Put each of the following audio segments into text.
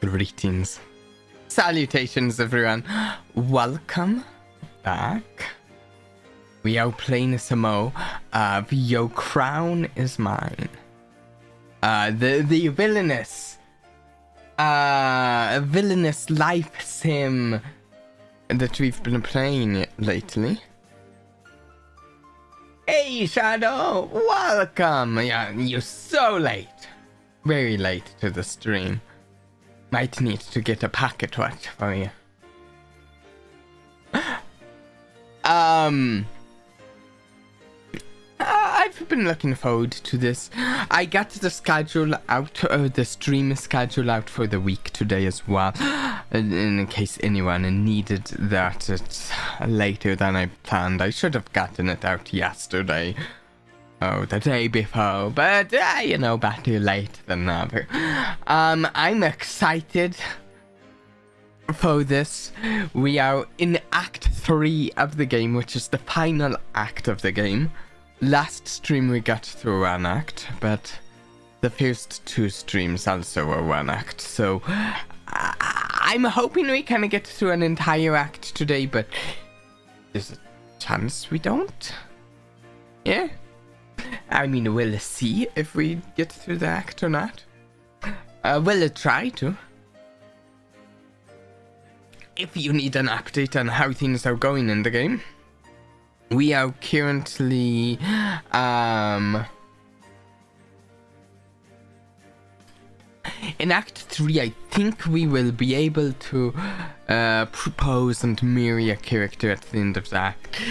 Greetings. Salutations, everyone. Welcome back. We are playing some more of Your Crown is Mine. The Villainess. Villainous life sim that we've been playing lately. Hey, Shadow! Welcome! Yeah, you're so late. Very late to the stream. Might need to get a packet watch for you. I've been looking forward to this. I got the schedule out, the stream schedule out for the week today as well. In case anyone needed that, it's later than I planned. I should have gotten it out yesterday. Oh, the day before, but you know, better late than never. I'm excited for this. We are in Act 3 of the game, which is the final act of the game. Last stream we got through one act, but the first two streams also were one act, so I'm hoping we can get through an entire act today, but there's a chance we don't. Yeah? I mean, we'll see if we get through the act or not. We'll try to. If you need an update on how things are going in the game, we are currently in Act 3. I think we will be able to propose and marry a character at the end of the act.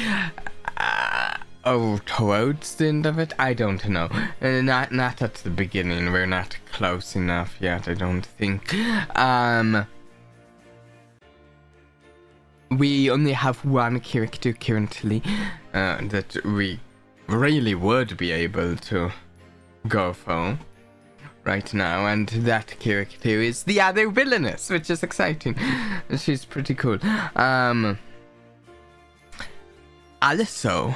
Oh, towards the end of it? I don't know. Not at the beginning. We're not close enough yet, I don't think. We only have one character currently that we really would be able to go for right now, and that character is the other Villainess, which is exciting. She's pretty cool. Also,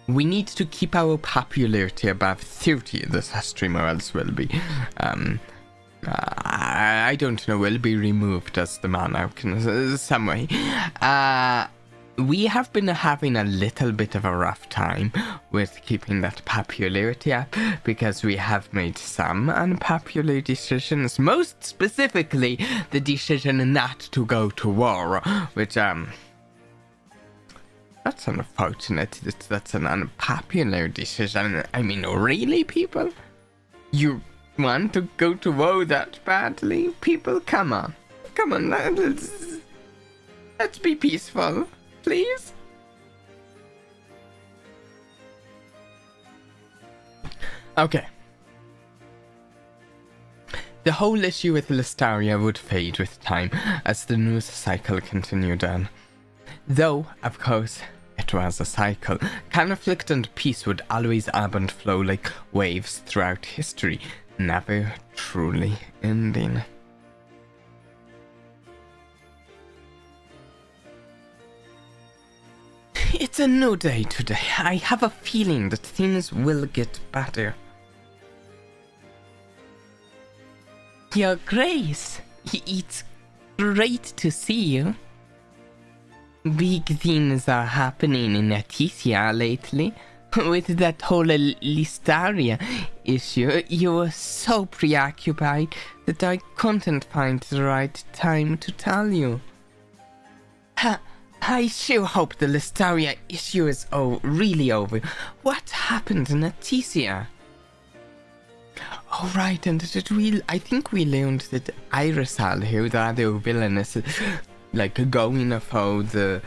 we need to keep our popularity above 30 this stream, or else we'll be, I don't know, we'll be removed as the monarch in some way. We have been having a little bit of a rough time with keeping that popularity up, because we have made some unpopular decisions, most specifically the decision not to go to war, which, That's unfortunate. That's an unpopular decision. I mean, really, people? You want to go to war that badly? People, come on. Come on, let's be peaceful, please. Okay. The whole issue with Listaria would fade with time as the news cycle continued on. Though, of course, it was a cycle. Conflict and peace would always ebb and flow like waves throughout history, never truly ending. It's a new day today. I have a feeling that things will get better. Your Grace, it's great to see you. Big things are happening in Aticia lately. With that whole Listaria issue, you were so preoccupied that I couldn't find the right time to tell you. I sure hope the Listaria issue is really over. What happened in Aticia? Oh right, and I think we learned that Irisal here, the other Villainess, like going for the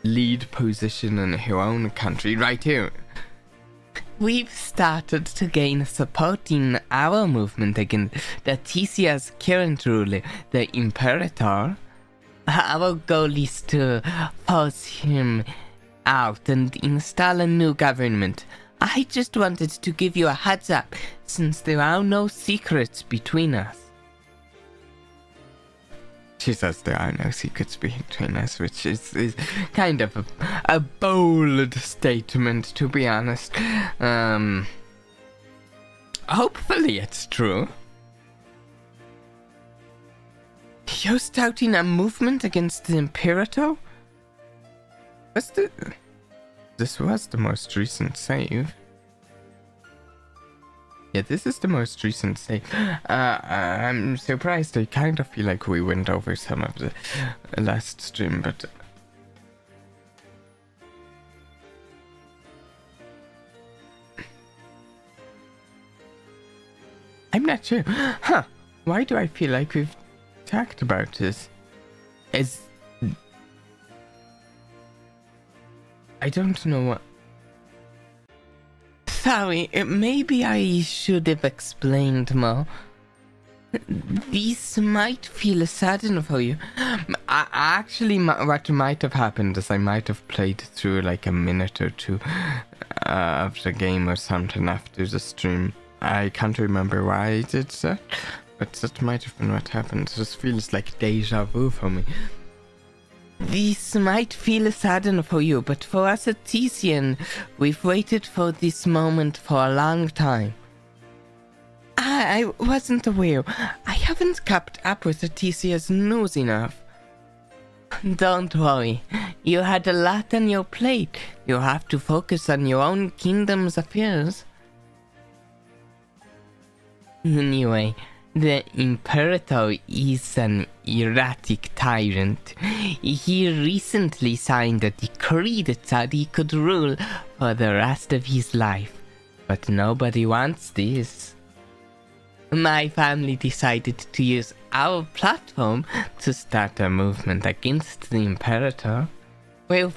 lead position in her own country, right here. We've started to gain support in our movement against Aticia's current ruler, the Imperator. Our goal is to force him out and install a new government. I just wanted to give you a heads up, since there are no secrets between us. She says there are no secrets between us, which is kind of a bold statement, to be honest. Hopefully it's true. You're starting a movement against the Imperator? This was the most recent save. Yeah, this is the most recent save. I'm surprised. I kind of feel like we went over some of the last stream, but... I'm not sure. Huh. Why do I feel like we've talked about this? I don't know what... Sorry, maybe I should have explained more. This might feel sudden for you. Actually, what might have happened is I might have played through like a minute or two of the game or something after the stream. I can't remember why I did that, but that might have been what happened. It just feels like deja vu for me. This might feel sudden for you, but for us at Tician, we've waited for this moment for a long time. I wasn't aware. I haven't kept up with Aticia's news enough. Don't worry. You had a lot on your plate. You have to focus on your own kingdom's affairs. Anyway, the Imperator is an erratic tyrant. He recently signed a decree that said he could rule for the rest of his life. But nobody wants this. My family decided to use our platform to start a movement against the Imperator. We're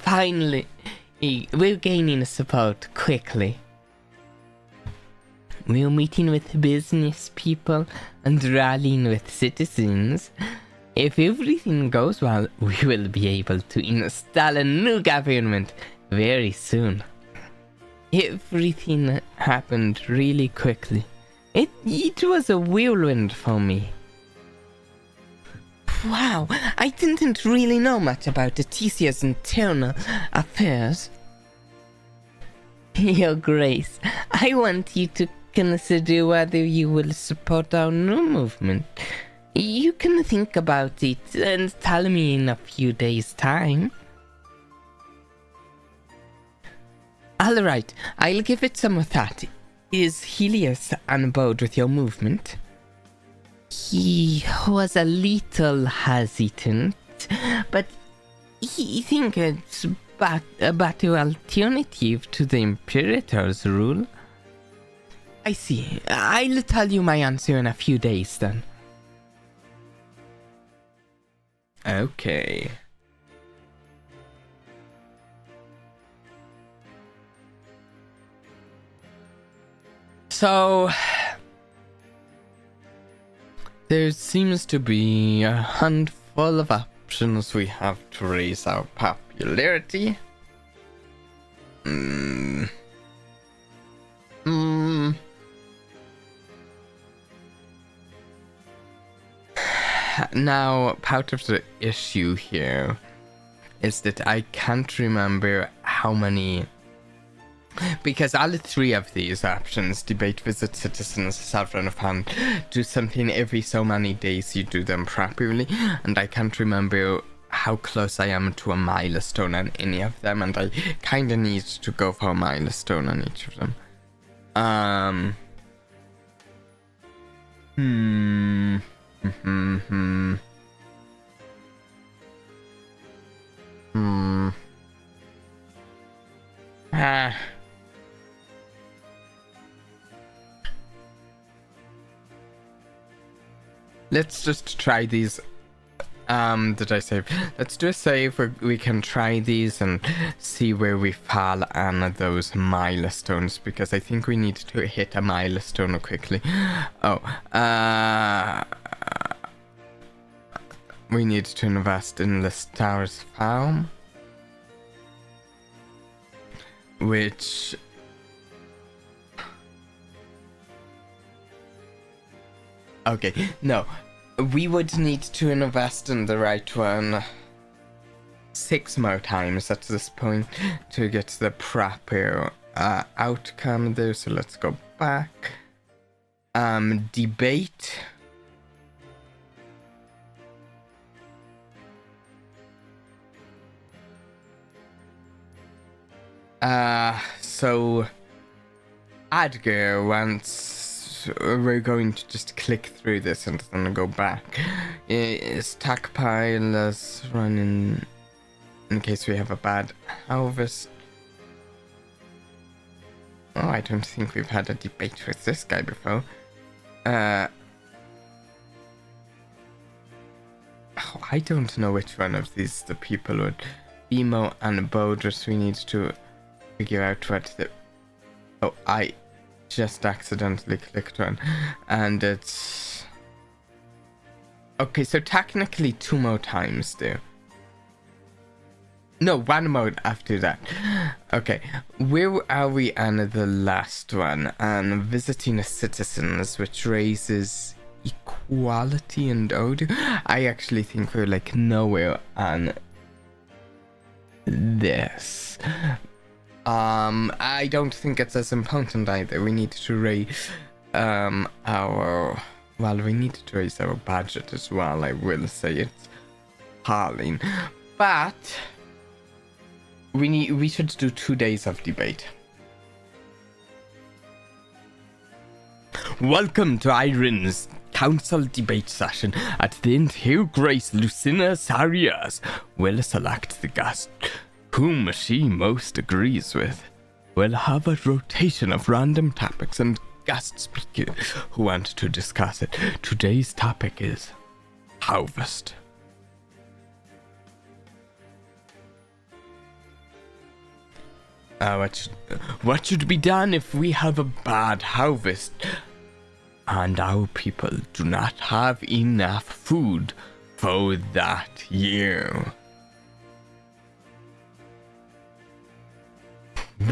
gaining support quickly. We're meeting with business people and rallying with citizens. If everything goes well, we will be able to install a new government very soon. Everything happened really quickly. It was a whirlwind for me. Wow, I didn't really know much about Aticia's internal affairs. Your Grace, I want you to consider whether you will support our new movement. You can think about it and tell me in a few days' time. Alright, I'll give it some thought. Is Helios on board with your movement? He was a little hesitant, but he thinks it's but the alternative to the Imperator's rule? I see. I'll tell you my answer in a few days then. Okay. So, there seems to be a handful of options we have to raise our popularity. Now, part of the issue here is that I can't remember how many, because all three of these options, debate, visit citizens, sovereign of hand, do something every so many days you do them properly, and I can't remember how close I am to a milestone on any of them, and I kinda need to go for a milestone on each of them. Let's just try these. Did I save? Let's do a save where we can try these and see where we fall on those milestones, because I think we need to hit a milestone quickly. Oh, we need to invest in the Stars Farm, which okay, no. We would need to invest in the right one 6 more times at this point to get the proper outcome there. So let's go back. Debate. So Adger wants. We're going to just click through this and then go back. Stockpile is running in case we have a bad harvest. Oh, I don't think we've had a debate with this guy before. Oh, I don't know which one of these the people would. Emo and Bodris, we need to figure out what the... Oh, I just accidentally clicked one, and it's okay. So technically 2 more times there. No, 1 more after that. Okay, where are we on the last one? On visiting citizens, which raises equality and order. I actually think we're like nowhere on this. I don't think it's as important either. We need to raise we need to raise our budget as well. I will say it's appalling, but we should do 2 days of debate. Welcome to Iron's council debate session. At the end, here Grace Lucina Sarias will select the guest whom she most agrees with. We'll have a rotation of random topics and guest speakers who want to discuss it. Today's topic is harvest. What should be done if we have a bad harvest and our people do not have enough food for that year?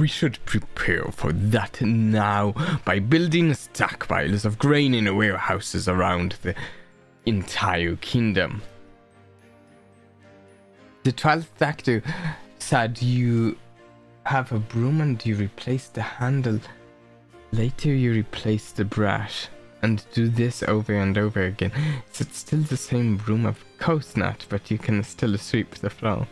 We should prepare for that now by building stockpiles of grain in warehouses around the entire kingdom. The 12th Doctor said you have a broom and you replace the handle. Later you replace the brush and do this over and over again. Is it still the same broom? Of course not, but you can still sweep the floor.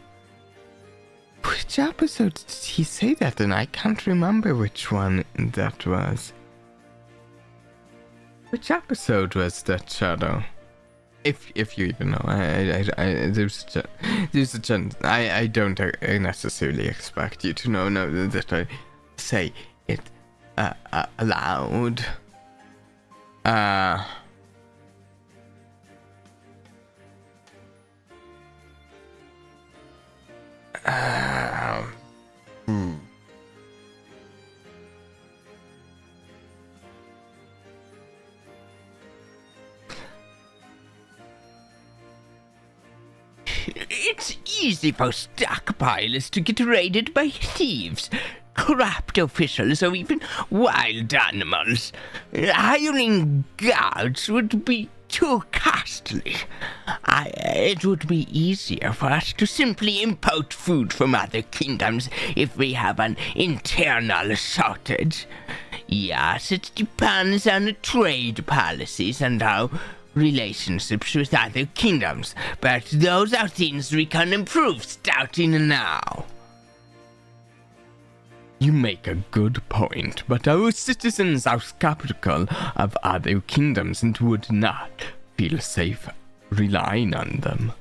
Which episode did he say that in? I can't remember which one that was. Which episode was that, Shadow? If you even know, there's a chance. I don't necessarily expect you to know that I say it aloud. It's easy for stockpilers to get raided by thieves, corrupt officials, or even wild animals. Hiring guards would be too costly. It would be easier for us to simply import food from other kingdoms if we have an internal shortage. Yes, it depends on trade policies and our relationships with other kingdoms, but those are things we can improve starting now. You make a good point, but our citizens are skeptical of other kingdoms and would not feel safe relying on them.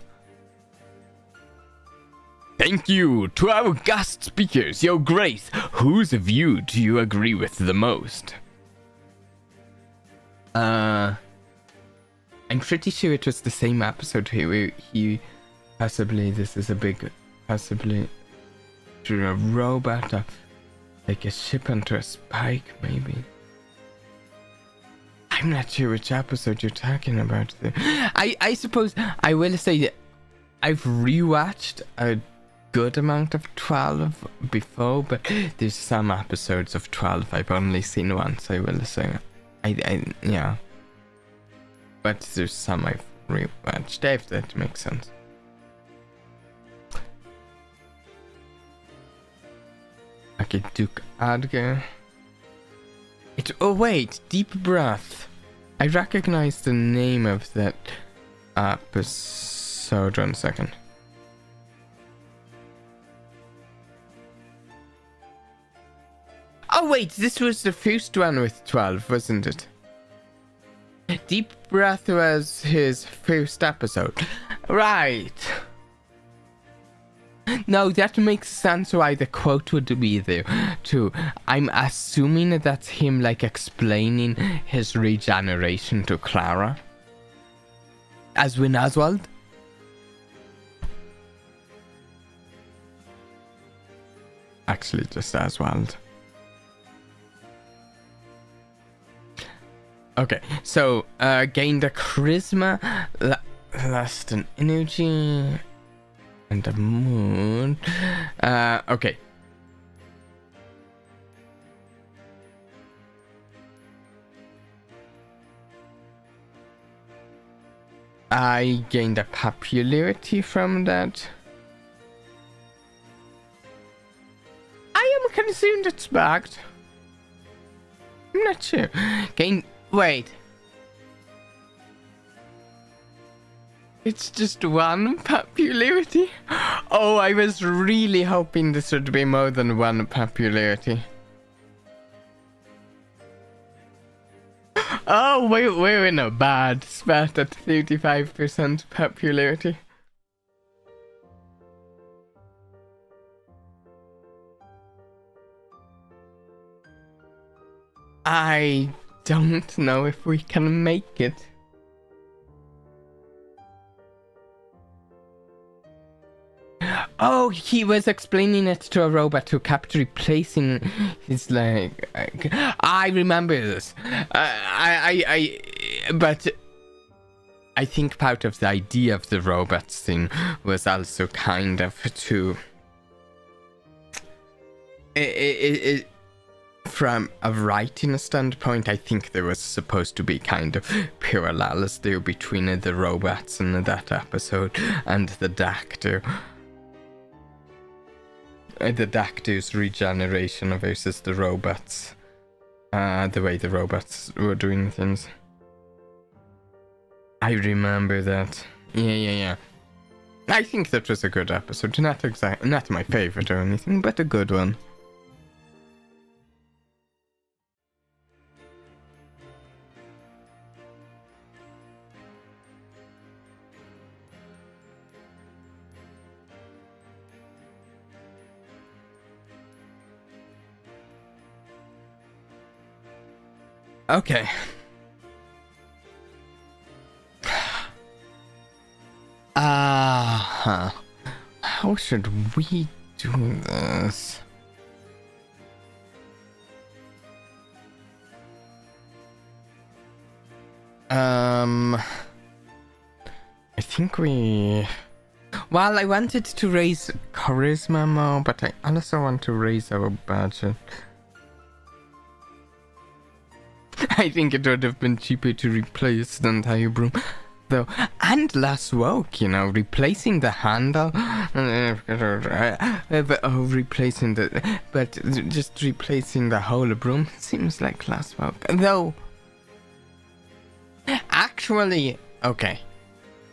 Thank you to our guest speakers, Your Grace. Whose view do you agree with the most? I'm pretty sure it was the same episode here where he possibly, this is a big, possibly through a robot, like a ship onto a spike, maybe. I'm not sure which episode you're talking about. I suppose I will say that I've rewatched a good amount of 12 before, but there's some episodes of 12 I've only seen once, I will say. Yeah. But there's some I've rewatched, if that makes sense. Okay, Duke Adger. Oh wait, Deep Breath. I recognize the name of that episode. One second. Oh wait, this was the first one with 12, wasn't it? Deep Breath was his first episode. Right. No, that makes sense why the quote would be there, too. I'm assuming that's him, like, explaining his regeneration to Clara. As Win Oswald? Actually, just Oswald. Okay, so, gained a charisma, lost an energy, and a mood. Okay. I gained a popularity from that. I am concerned it's bugged. I'm not sure. Wait. It's just one popularity? Oh, I was really hoping this would be more than one popularity. Oh, we're in a bad spot at 35% popularity. I don't know if we can make it. Oh, he was explaining it to a robot who kept replacing his leg. I remember this. But I think part of the idea of the robots thing was also kind of to... From a writing standpoint, I think there was supposed to be kind of parallels there between the robots in that episode and the Doctor. The Doctor's regeneration versus the robots. The way the robots were doing things. I remember that. Yeah. I think that was a good episode. Not my favorite or anything, but a good one. Okay. How should we do this? I think we... Well, I wanted to raise charisma more, but I also want to raise our budget. I think it would have been cheaper to replace the entire broom, though. And last woke, you know, replacing the handle, but just replacing the whole broom seems like last woke. Though, actually, okay,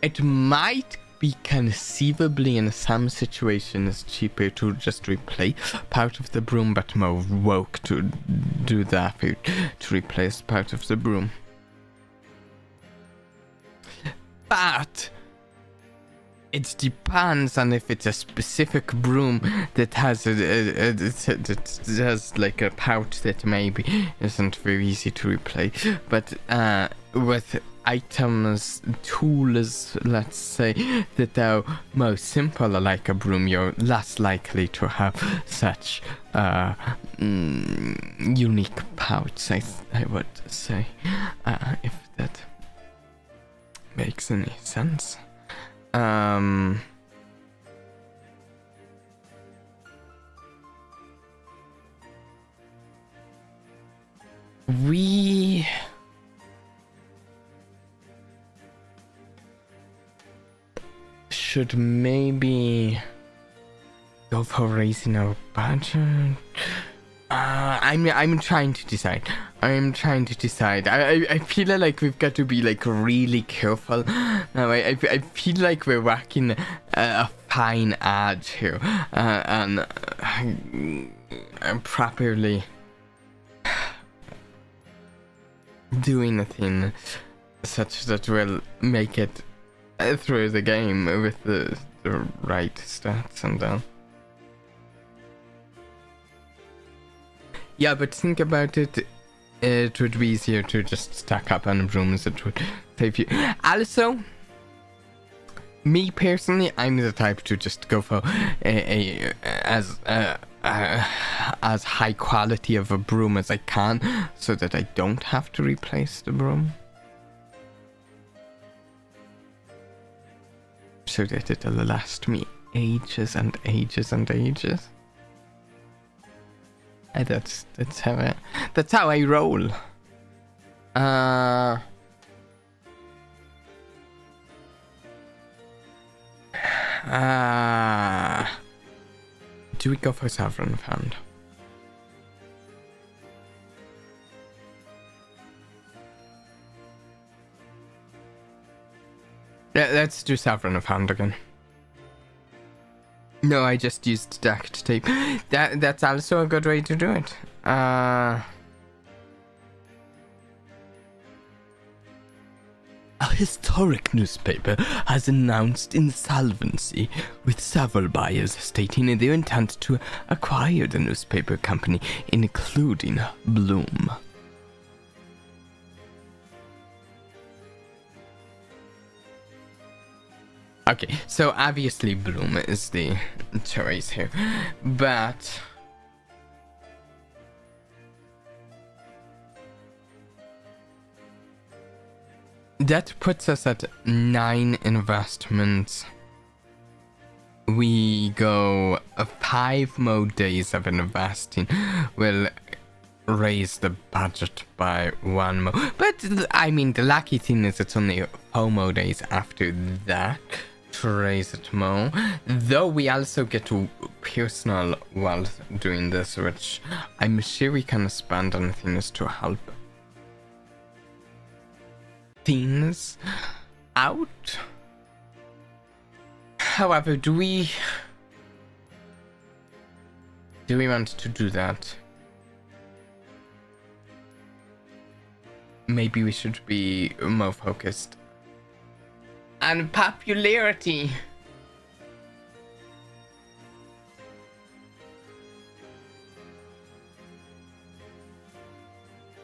it might be conceivably in some situations cheaper to just replace part of the broom, but more woke to do the effort to replace part of the broom. But it depends on if it's a specific broom that has like a pouch that maybe isn't very easy to replace. But with items, tools, let's say, that are more simple like a broom, you're less likely to have such unique pouch, I would say, if that makes any sense. We should maybe go for raising our budget. I'm trying to decide. I feel like we've got to be like really careful. Now I feel like we're walking a fine edge here, and I'm properly doing a thing such that will make it through the game with the right stats and down. Yeah, but think about it. It would be easier to just stack up on brooms. It would save you. Also, me personally, I'm the type to just go for as high quality of a broom as I can, so that I don't have to replace the broom. So that it'll last me ages and ages and ages. That's how I roll. Do we go for Sovereign Fund? Yeah, let's do Sovereign Fund again. No, I just used duct tape. That's also a good way to do it. A historic newspaper has announced insolvency, with several buyers stating their intent to acquire the newspaper company, including Bloom. Okay, so obviously Bloom is the choice here, but that puts us at 9 investments. We go 5 more days of investing. We'll raise the budget by 1 more. But I mean, the lucky thing is it's only 4 more days after that to raise it more. Though we also get personal wealth doing this, which I'm sure we can spend on things to help things out. However, do we want to do that? Maybe we should be more focused on popularity.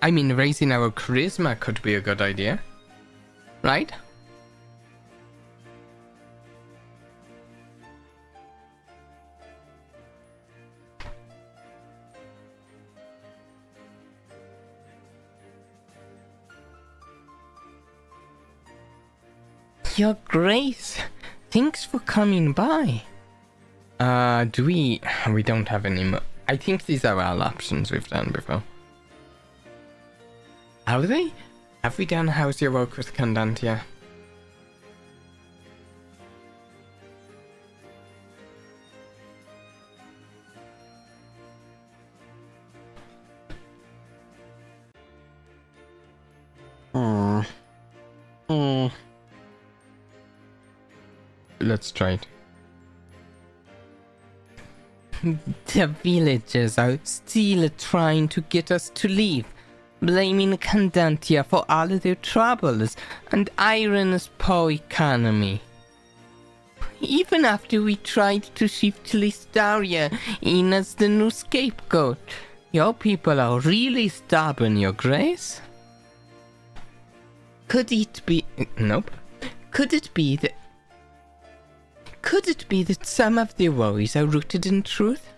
I mean, raising our charisma could be a good idea. Right? Your Grace, thanks for coming by. Do we don't have any more. I think these are all options we've done before. Are they? Have we done How's Your Work with Candantia? Let's try it. The villagers are still trying to get us to leave, blaming Candantia for all of their troubles and Iron's poor economy. Even after we tried to shift Listaria in as the new scapegoat, your people are really stubborn, Your Grace. Could it be... Nope. Could it be that some of their worries are rooted in truth?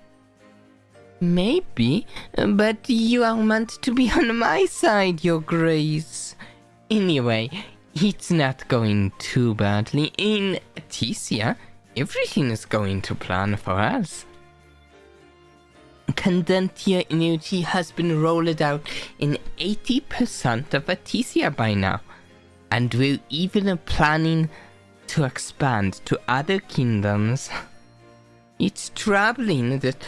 Maybe, but you are meant to be on my side, Your Grace. Anyway, it's not going too badly. In Tesia, everything is going to plan for us. Candantia energy has been rolled out in 80% of Atesia by now, and we're even planning to expand to other kingdoms. It's troubling that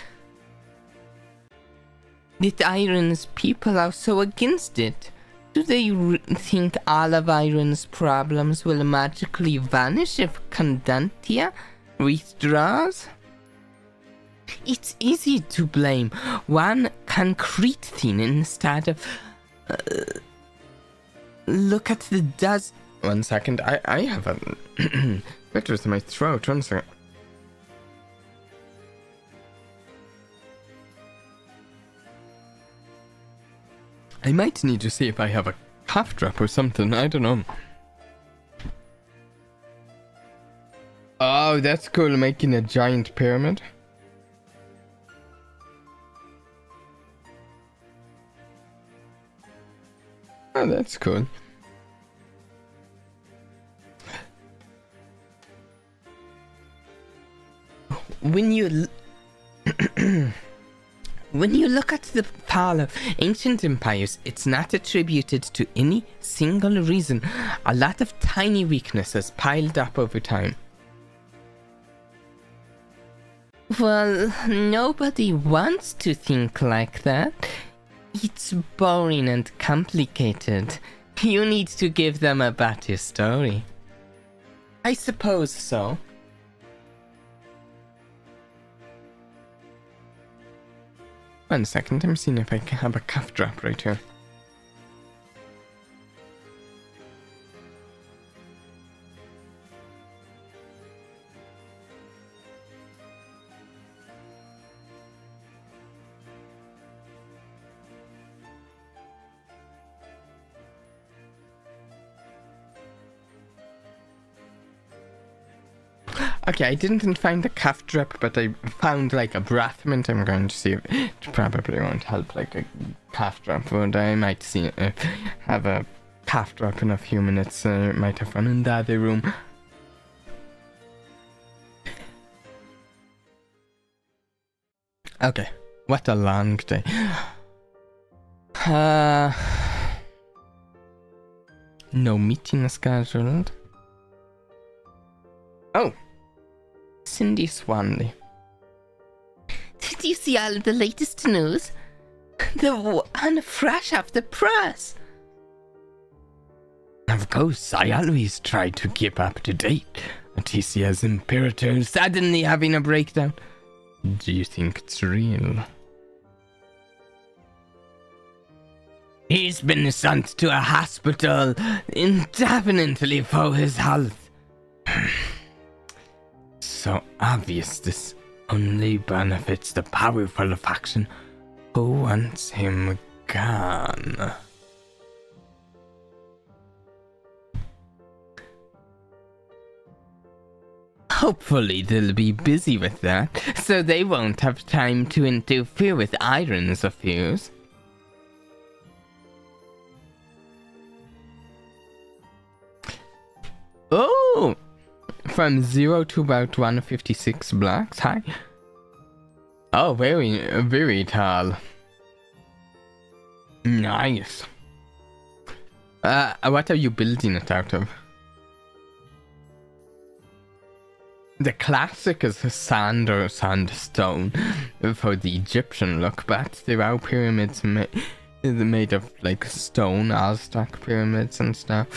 Iron's people are so against it. Do they think all of Iron's problems will magically vanish if Candantia withdraws? It's easy to blame one concrete thing instead of... look at the dozen... 1 second, I have a bit with my throat. 1 second. I might need to see if I have a cough drop or something. I don't know. Oh, that's cool, making a giant pyramid. Oh, that's cool. When you look at the fall of ancient empires, it's not attributed to any single reason. A lot of tiny weaknesses piled up over time. Well, nobody wants to think like that. It's boring and complicated. You need to give them a better story. I suppose so. 1 second, I'm seeing if I can have a cough drop right here. Okay, I didn't find the cough drop, but I found like a breath mint. I'm going to see if it probably won't help like a cough drop, but I might see have a cough drop in a few minutes. Might have fun in the other room. Okay, what a long day. No meeting scheduled. Oh! Cindy Swanley. Did you see all of the latest news? The one fresh off the press. Of course, I always try to keep up to date. Atesia's Imperator suddenly having a breakdown. Do you think it's real? He's been sent to a hospital indefinitely for his health. So obvious this only benefits the powerful faction who wants him gone. Hopefully they'll be busy with that, so they won't have time to interfere with Iron's affairs. Oh! From 0 to about 156 blocks, hi. Oh, very tall. Nice. What are you building it out of? The classic is sand or sandstone for the Egyptian look, but there are pyramids made of like stone, Aztec pyramids and stuff.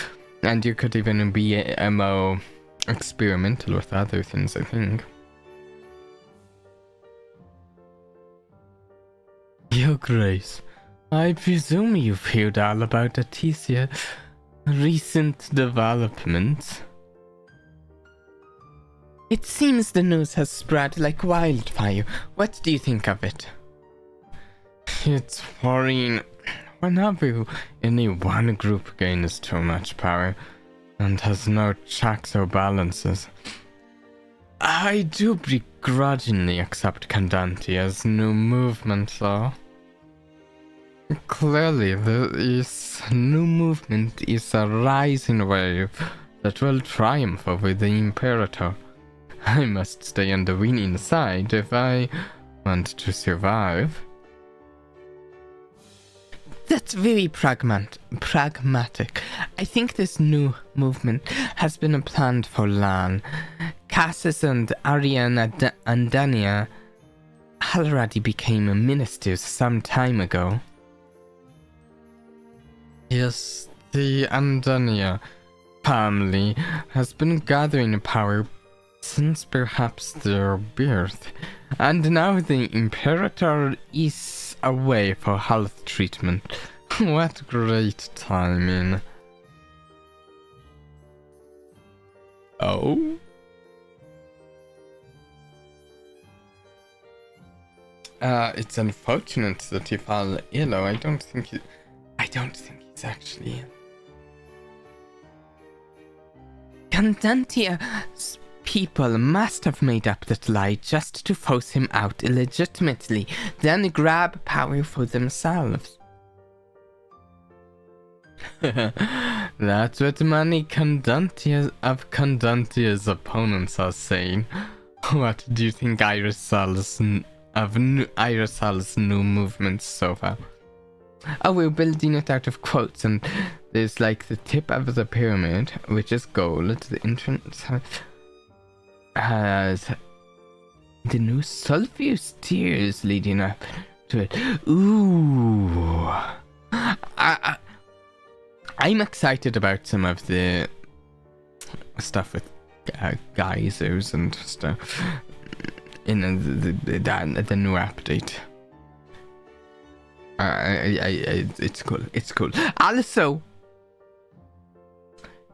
And you could even be more experimental with other things, I think. Your Grace, I presume you've heard all about Aticia recent developments. It seems the news has spread like wildfire. What do you think of it? It's worrying. Whenever any one group gains too much power and has no checks or balances, I do begrudgingly accept Candantia's new movement, though. Clearly, this new movement is a rising wave that will triumph over the Imperator. I must stay on the winning side if I want to survive. That's very pragmatic. I think this new movement has been planned for long. Cassis and Ariana Andania already became ministers some time ago. Yes, the Andania family has been gathering power since perhaps their birth, and now the Imperator is away for health treatment. What great timing. Oh? It's unfortunate that he fell ill. I don't think he's actually ill. Candantia's people must have made up that lie just to force him out illegitimately, then grab power for themselves. That's what many Candantia's opponents are saying. What do you think Irisal's new movements so far? Oh, we're building it out of quotes, and there's like the tip of the pyramid, which is gold. The entrance has the new sulfur stairs leading up to it. Ooh. I'm excited about some of the stuff with geysers and stuff in the new update. It's cool. It's cool. Also,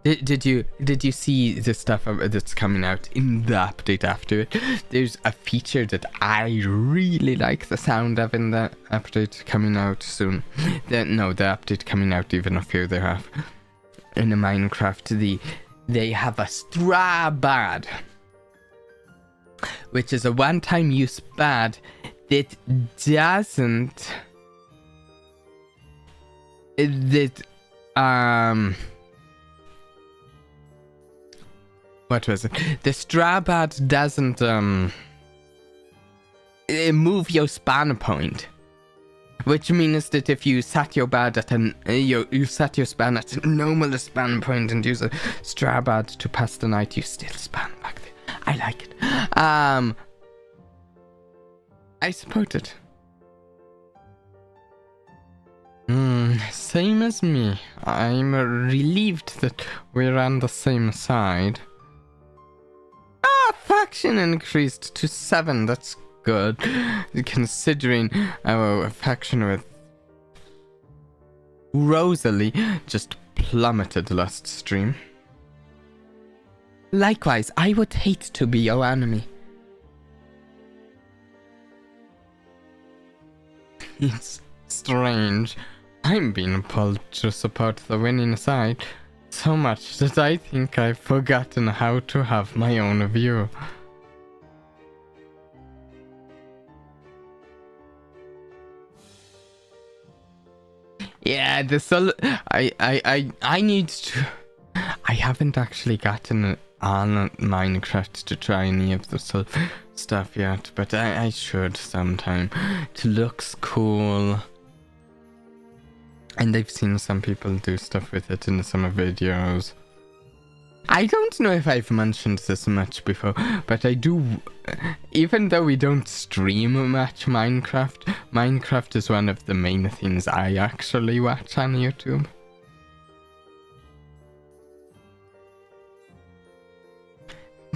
did you see the stuff that's coming out in the update after it? There's a feature that I really like the sound of in the update coming out soon. The update coming out even a further off. In the Minecraft, they have a straw bad, which is a one-time use bad that doesn't. What was it? The straw bad doesn't move your spawn point, which means that if you set your bad at you set your spawn at a normal spawn point and use a straw bad to pass the night, you still spawn back there. I like it. I support it. Same as me. I'm relieved that we're on the same side. Faction increased to 7. That's good, considering our faction with Rosalie just plummeted last stream. Likewise, I would hate to be your enemy. It's strange I'm being pulled to support the winning side so much that I think I've forgotten how to have my own view. Yeah, I need to. I haven't actually gotten on Minecraft to try any of the stuff yet, but I should sometime. It looks cool. And I've seen some people do stuff with it in some videos. I don't know if I've mentioned this much before, but I do, even though we don't stream much Minecraft, Minecraft is one of the main things I actually watch on YouTube.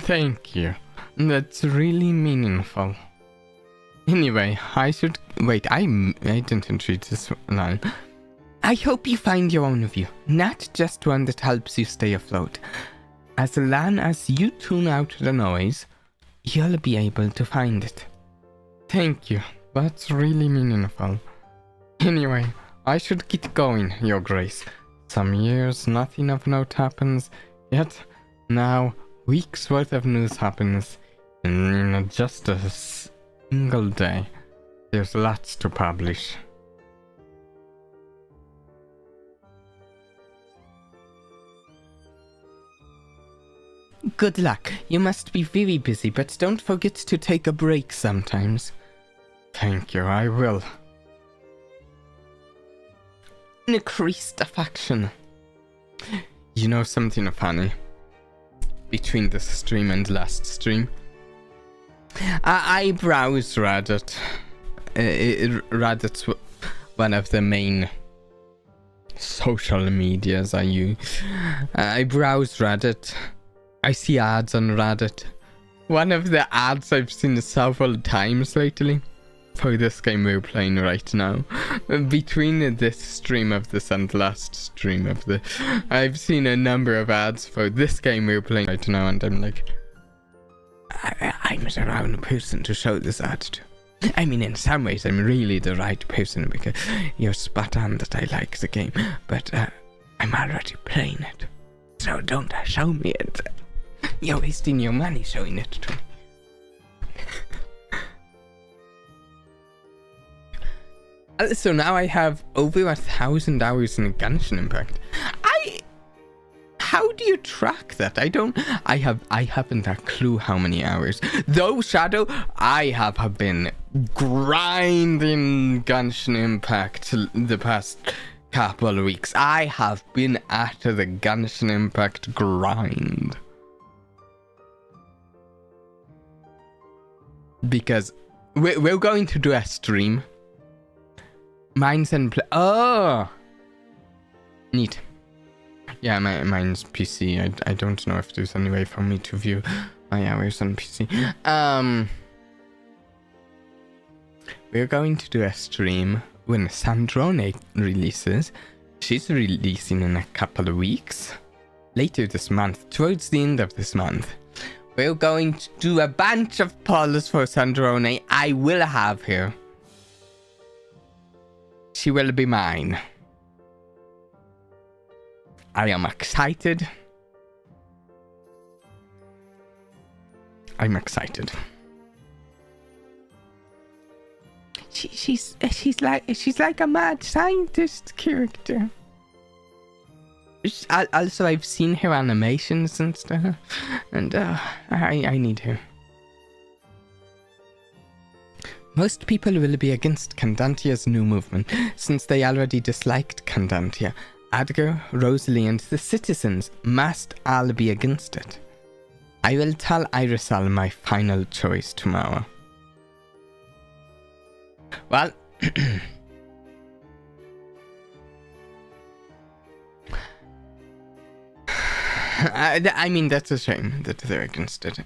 Thank you. That's really meaningful. Anyway, I should... Wait, I didn't read this line. I hope you find your own view, not just one that helps you stay afloat. As long as you tune out the noise, you'll be able to find it. Thank you. That's really meaningful. Anyway, I should get going, Your Grace. Some years nothing of note happens, yet now weeks worth of news happens in just a single day. There's lots to publish. Good luck. You must be very busy, but don't forget to take a break sometimes. Thank you, I will. Increased affection. You know something funny? Between this stream and last stream, I browse Reddit. Reddit's one of the main social medias I use. I browse Reddit. I see ads on Reddit. One of the ads I've seen several times lately for this game we're playing right now. Between this stream of this and last stream of the, I've seen a number of ads for this game we're playing right now, and I'm like, I'm the wrong person to show this ad to. I mean, in some ways I'm really the right person because you're spot on that I like the game, but I'm already playing it. So don't show me it. You're wasting your money showing it to me. So now I have over 1,000 hours in Genshin Impact. How do you track that? I haven't a clue how many hours. Though, Shadow, I have been grinding Genshin Impact the past couple of weeks. I have been at the Genshin Impact grind. Because we're going to do a stream. Mine's in oh! Neat. Yeah, mine's PC. I don't know if there's any way for me to view my hours on PC. We're going to do a stream when Sandrone releases. She's releasing in a couple of weeks. Later this month, towards the end of this month. We're going to do a bunch of polls for Sandrone. I will have her. She will be mine. I am excited. I'm excited. She's like a mad scientist character. Also, I've seen her animations and stuff, and I need her. Most people will be against Candantia's new movement, since they already disliked Candantia. Adgar, Rosalie, and the citizens must all be against it. I will tell Irisal my final choice tomorrow. Well, I mean, that's a shame that they're against it.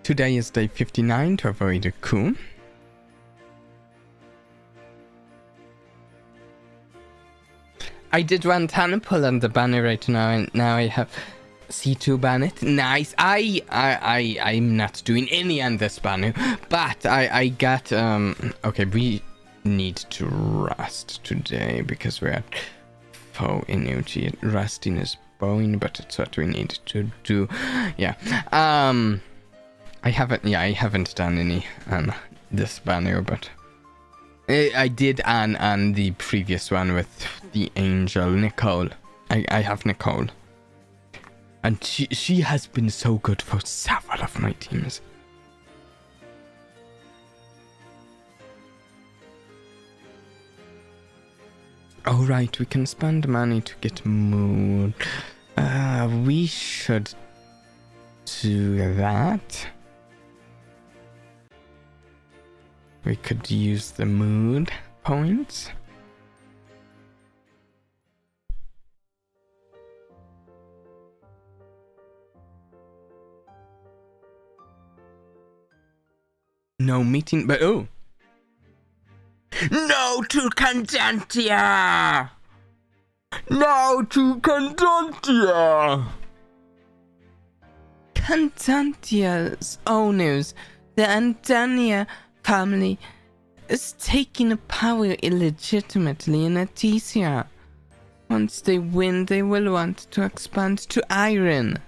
Today is day 59 to avoid a coup. I did one tunnel pull on the banner right now, and now I have C2 ban it. Nice. I'm not doing any on this banner, but I got okay, we need to rest today because we're at full energy. Resting is boring, but it's what we need to do. Yeah. I haven't done any on this banner, but I did on the previous one with the angel Nicole. I have Nicole. And she has been so good for several of my teams. Alright, we can spend money to get mood. We should do that. We could use the mood points. No meeting, but oh! No to Constantia! No to Constantia! Constantia's owners, the Antania family, is taking power illegitimately in Atesia. Once they win, they will want to expand to Iron.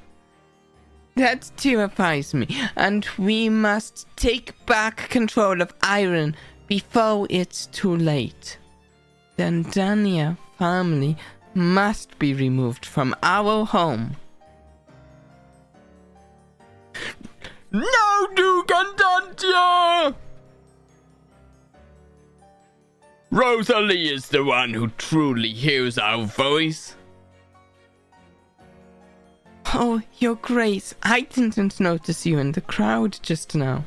That terrifies me, and we must take back control of Iron before it's too late. The Andania family must be removed from our home. No to Constantia! Rosalie is the one who truly hears our voice. Oh, Your Grace, I didn't notice you in the crowd just now.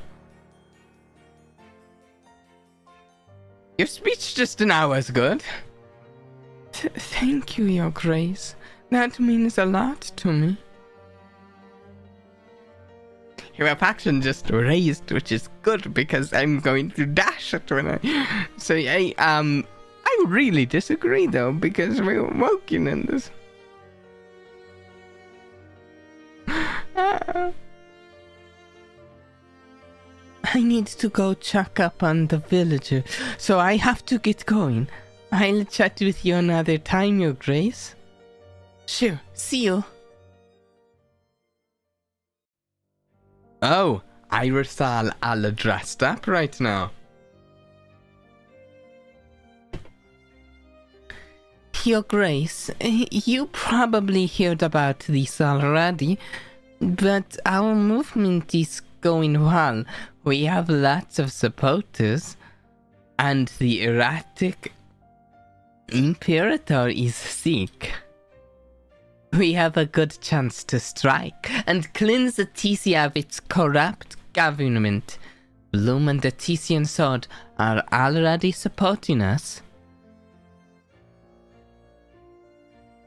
Your speech just now was good. Thank you, Your Grace. That means a lot to me. Your affection just raised, which is good because I'm going to dash it when I... So, I really disagree though, because we're working in this. I need to go check up on the villager, so I have to get going. I'll chat with you another time, Your Grace. Sure, see you. Oh, Iris all dressed up right now. Your Grace, you probably heard about this already, but our movement is going well. We have lots of supporters, and the erratic Imperator is sick. We have a good chance to strike and cleanse Atesia of its corrupt government. Bloom and the Atesian Sword are already supporting us.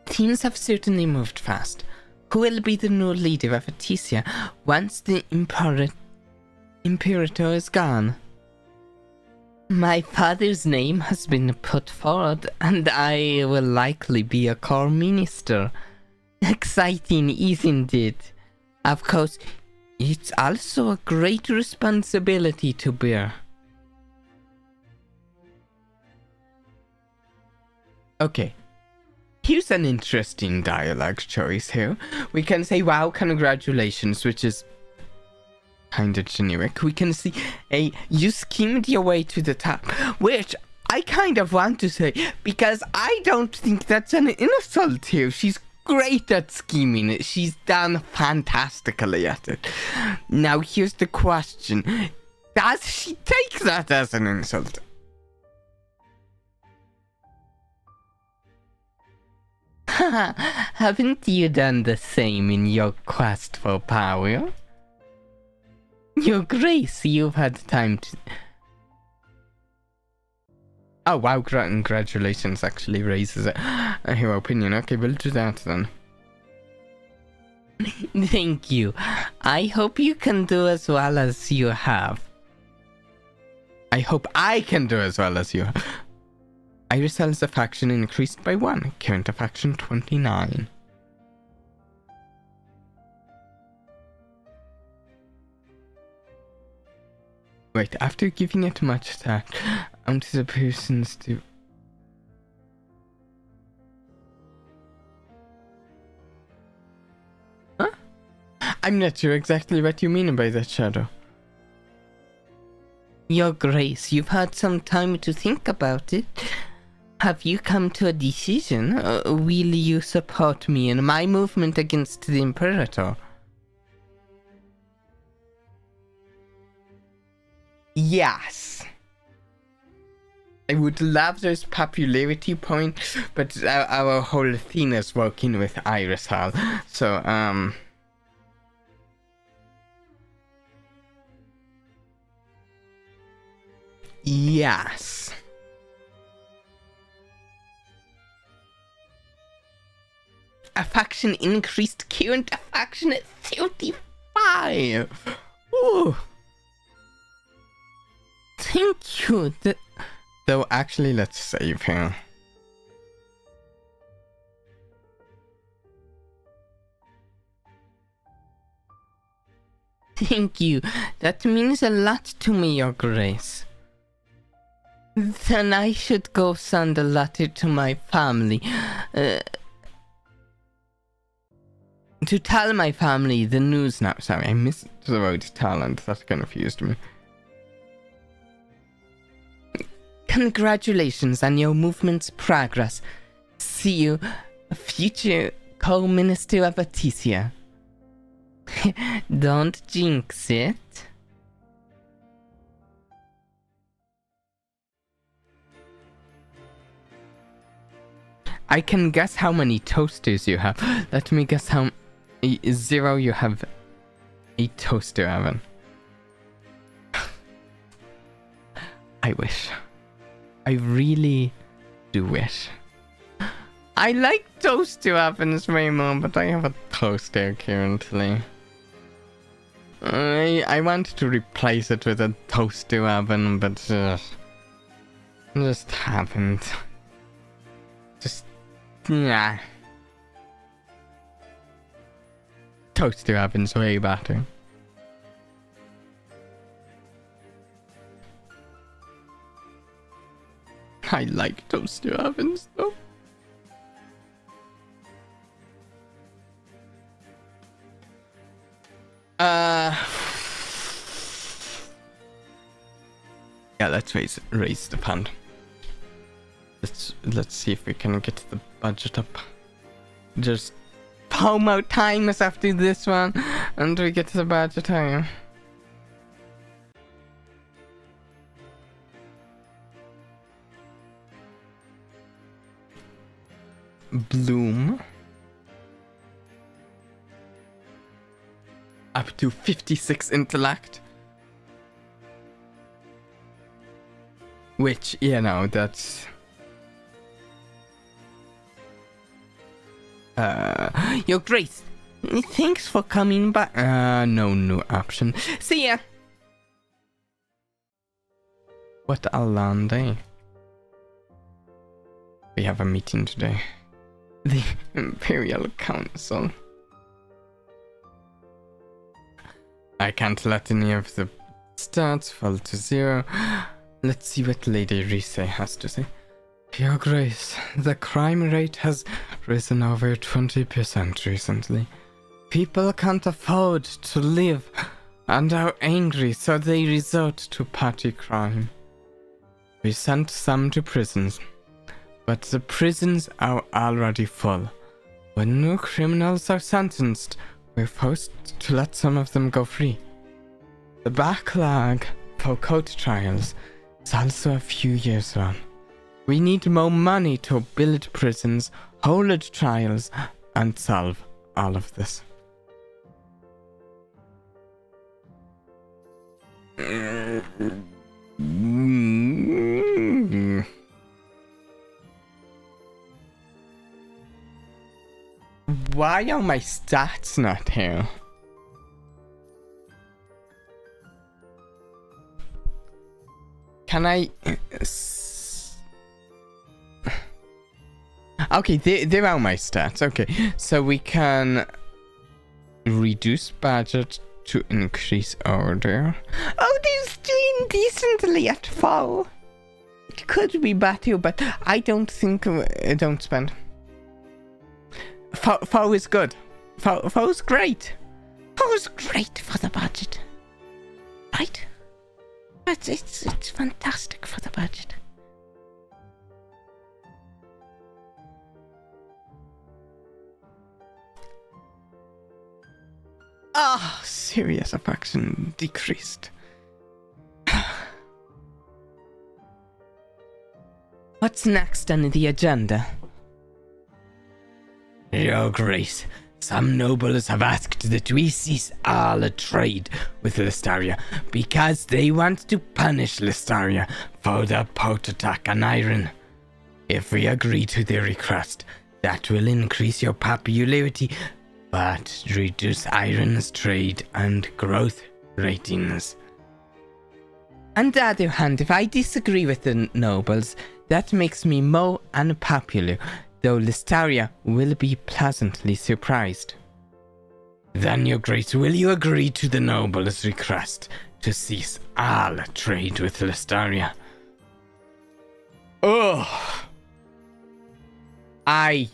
Things have certainly moved fast. Who will be the new leader of Atesia once the Imperator is gone? My father's name has been put forward, and I will likely be a core minister. Exciting, isn't it? Of course, it's also a great responsibility to bear. Okay. Here's an interesting dialogue choice here. We can say, wow, congratulations, which is kind of generic. We can see, hey, you schemed your way to the top, which I kind of want to say, because I don't think that's an insult here. She's great at scheming. She's done fantastically at it. Now, here's the question. Does she take that as an insult? Haven't you done the same in your quest for power? Your Grace, you've had time to... Oh wow, congratulations actually raises a hero opinion. Okay, we'll do that then. Thank you. I hope you can do as well as you have. I hope I can do as well as you have. Irisel's faction increased by 1. Current faction 29. Wait, after giving it much thought, onto the persons to... Huh? I'm not sure exactly what you mean by that, Shadow. Your Grace, you've had some time to think about it. Have you come to a decision? Will you support me in my movement against the Imperator? Yes. I would love those popularity points, but our whole thing is working with Iris Hall. So, yes. A faction increased current faction at 35. Ooh. Thank you. Though, actually, let's save him. Thank you. That means a lot to me, Your Grace. Then I should go send a letter to my family. To tell my family the news now. Sorry, I missed the word talent. That confused me. Congratulations on your movement's progress. See you, future co-minister of Aticia. Don't jinx it. I can guess how many toasters you have. Let me guess how... 0, you have a toaster oven. I wish. I really do wish. I like toaster ovens way more, but I have a toaster currently. I wanted to replace it with a toaster oven, but just happened. Just, nah. Toaster oven's way better. I like toaster ovens though. Yeah, let's raise the fund. Let's see if we can get the budget up. Just promo time is after this one, and we get the budget time. Bloom. Up to 56 intellect. Which, you know, that's... Your Grace, thanks for coming back. No new option. See ya. What a long day. We have a meeting today. The Imperial Council. I can't let any of the stats fall to 0. Let's see what Lady Rise has to say. Your Grace, the crime rate has risen over 20% recently. People can't afford to live and are angry, so they resort to petty crime. We sent some to prisons, but the prisons are already full. When new criminals are sentenced, we're forced to let some of them go free. The backlog for court trials is also a few years long. We need more money to build prisons, hold trials, and solve all of this. Why are my stats not here? Can I... Okay, there are my stats. Okay, so we can reduce budget, to increase order. Oh, they're doing decently at foe. It could be better, but I don't think... don't spend. Foe is good. Foe's great. foe's great for the budget. Right? It's fantastic for the budget. Ah, serious affection decreased. What's next on the agenda? Your Grace, some nobles have asked that we cease all trade with Listaria because they want to punish Listaria for the port attack on Iron. If we agree to their request, that will increase your popularity but reduce Iron's trade and growth ratings. On the other hand, if I disagree with the nobles, that makes me more unpopular, though Listaria will be pleasantly surprised. Then, Your Grace, will you agree to the nobles' request to cease all trade with Listaria? Oh, I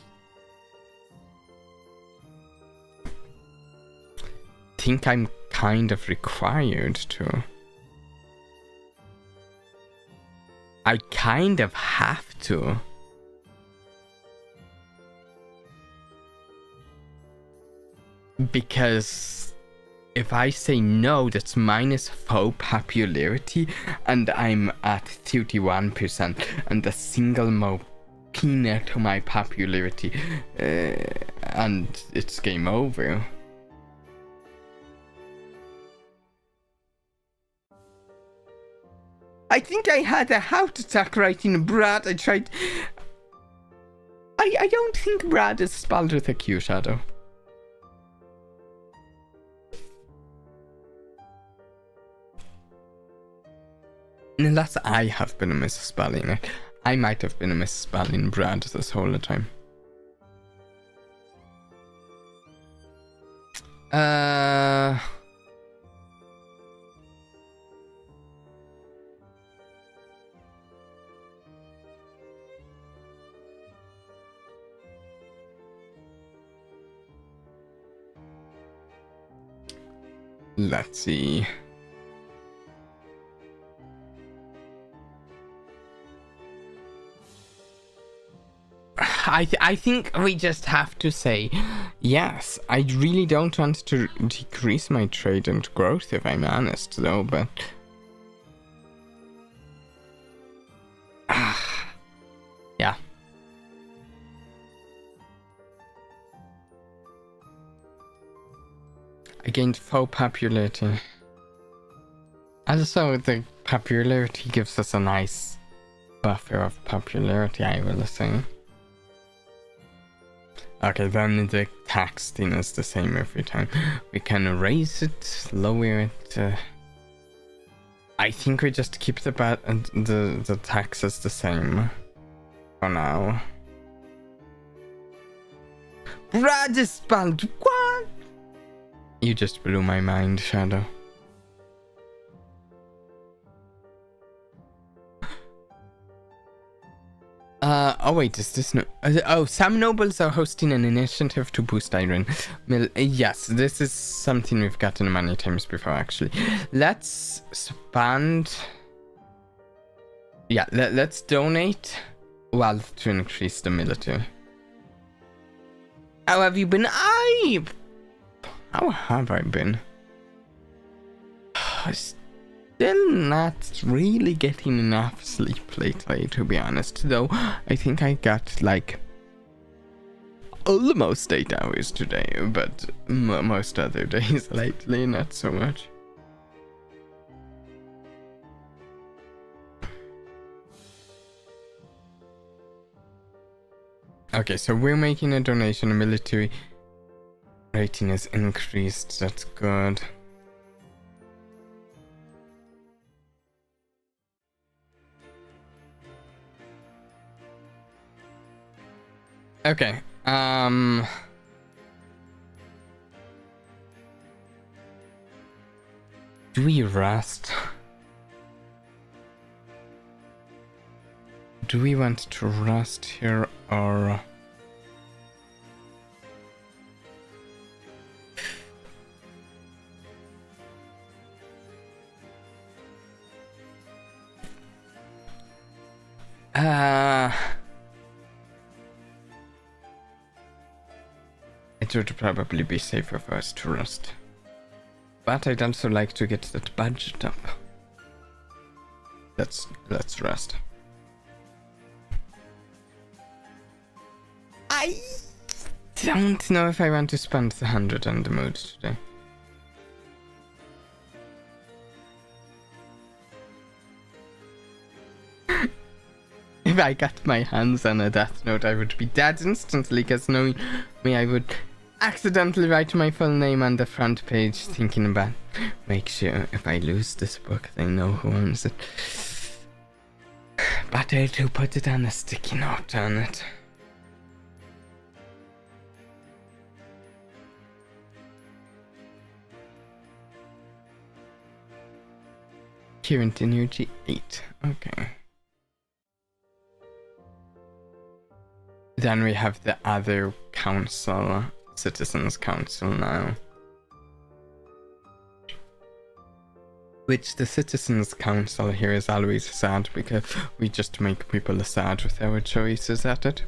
think I'm kind of required to. I kind of have to. Because if I say no, that's minus foe popularity, and I'm at 31%, and a single mo keener to my popularity, and it's game over. I think I had a heart attack writing Brad. I tried. I don't think Brad is spelled with a Q, Shadow. Unless I have been misspelling it. I might have been misspelling Brad this whole time. Let's see. I think we just have to say yes. I really don't want to decrease my trade and growth, if I'm honest, though, but yeah. I gained full popularity. Also, the popularity gives us a nice buffer of popularity, I will say. Okay, then the tax thing is the same every time. We can raise it, lower it. I think we just keep the taxes the same for now. Brad is spelled what? You just blew my mind, Shadow. Oh wait, is this no? Oh, some nobles are hosting an initiative to boost Iron. Yes, this is something we've gotten many times before, actually. Let's spend. Yeah, let's donate wealth to increase the military. How have you been? How have I been? Still not really getting enough sleep lately, to be honest, though. I think I got like almost 8 hours today, but most other days lately not so much. Okay, so we're making a donation. Military rating is increased, that's good. Okay, Do we rest? Do we want to rest here or... It would probably be safer for us to rest. But I'd also like to get that budget up. Let's rest. I don't know if I want to spend the 100 on the mood today. If I got my hands on a death note, I would be dead instantly, because knowing me, I would accidentally write my full name on the front page, thinking about, make sure if I lose this book, they know who owns it. Better to put it on a sticky note on it. Current energy 8. Okay. Then we have the other council, Citizens Council now. Which the Citizens Council here is always sad, because we just make people sad with our choices at it.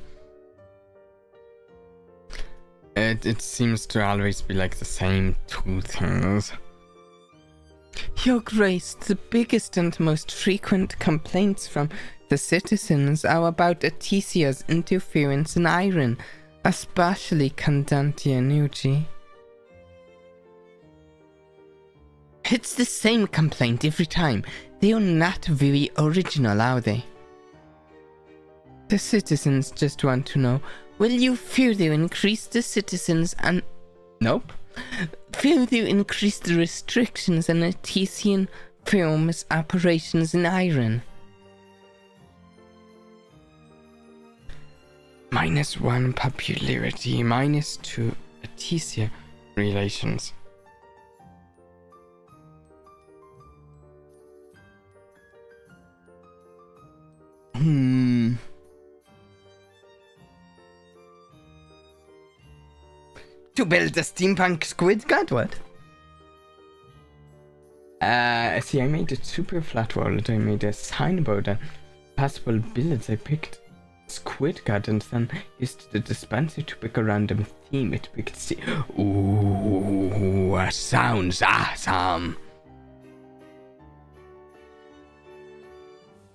It seems to always be like the same two things. Your Grace, the biggest and most frequent complaints from the citizens are about Aticia's interference in iron, especially Candantia Nucci. It's the same complaint every time. They are not very original, are they? The citizens just want to know, will you further increase the citizens and... Nope. Further increase the restrictions on Atician firms' operations in iron. -1 popularity, -2 Aticia relations. To build a steampunk squid god, what? See, I made it super flat world. I made a signboard and possible builds. I picked squid god and then used the dispenser to pick a random theme. It picked ooh, sounds awesome.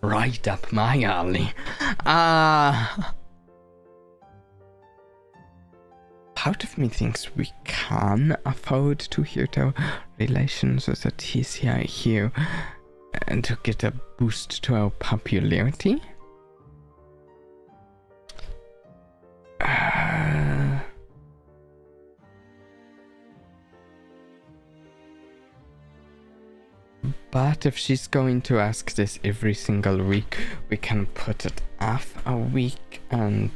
Right up my alley. Part of me thinks we can afford to hurt our relations with Aticia here and to get a boost to our popularity. But if she's going to ask this every single week, we can put it off a week and...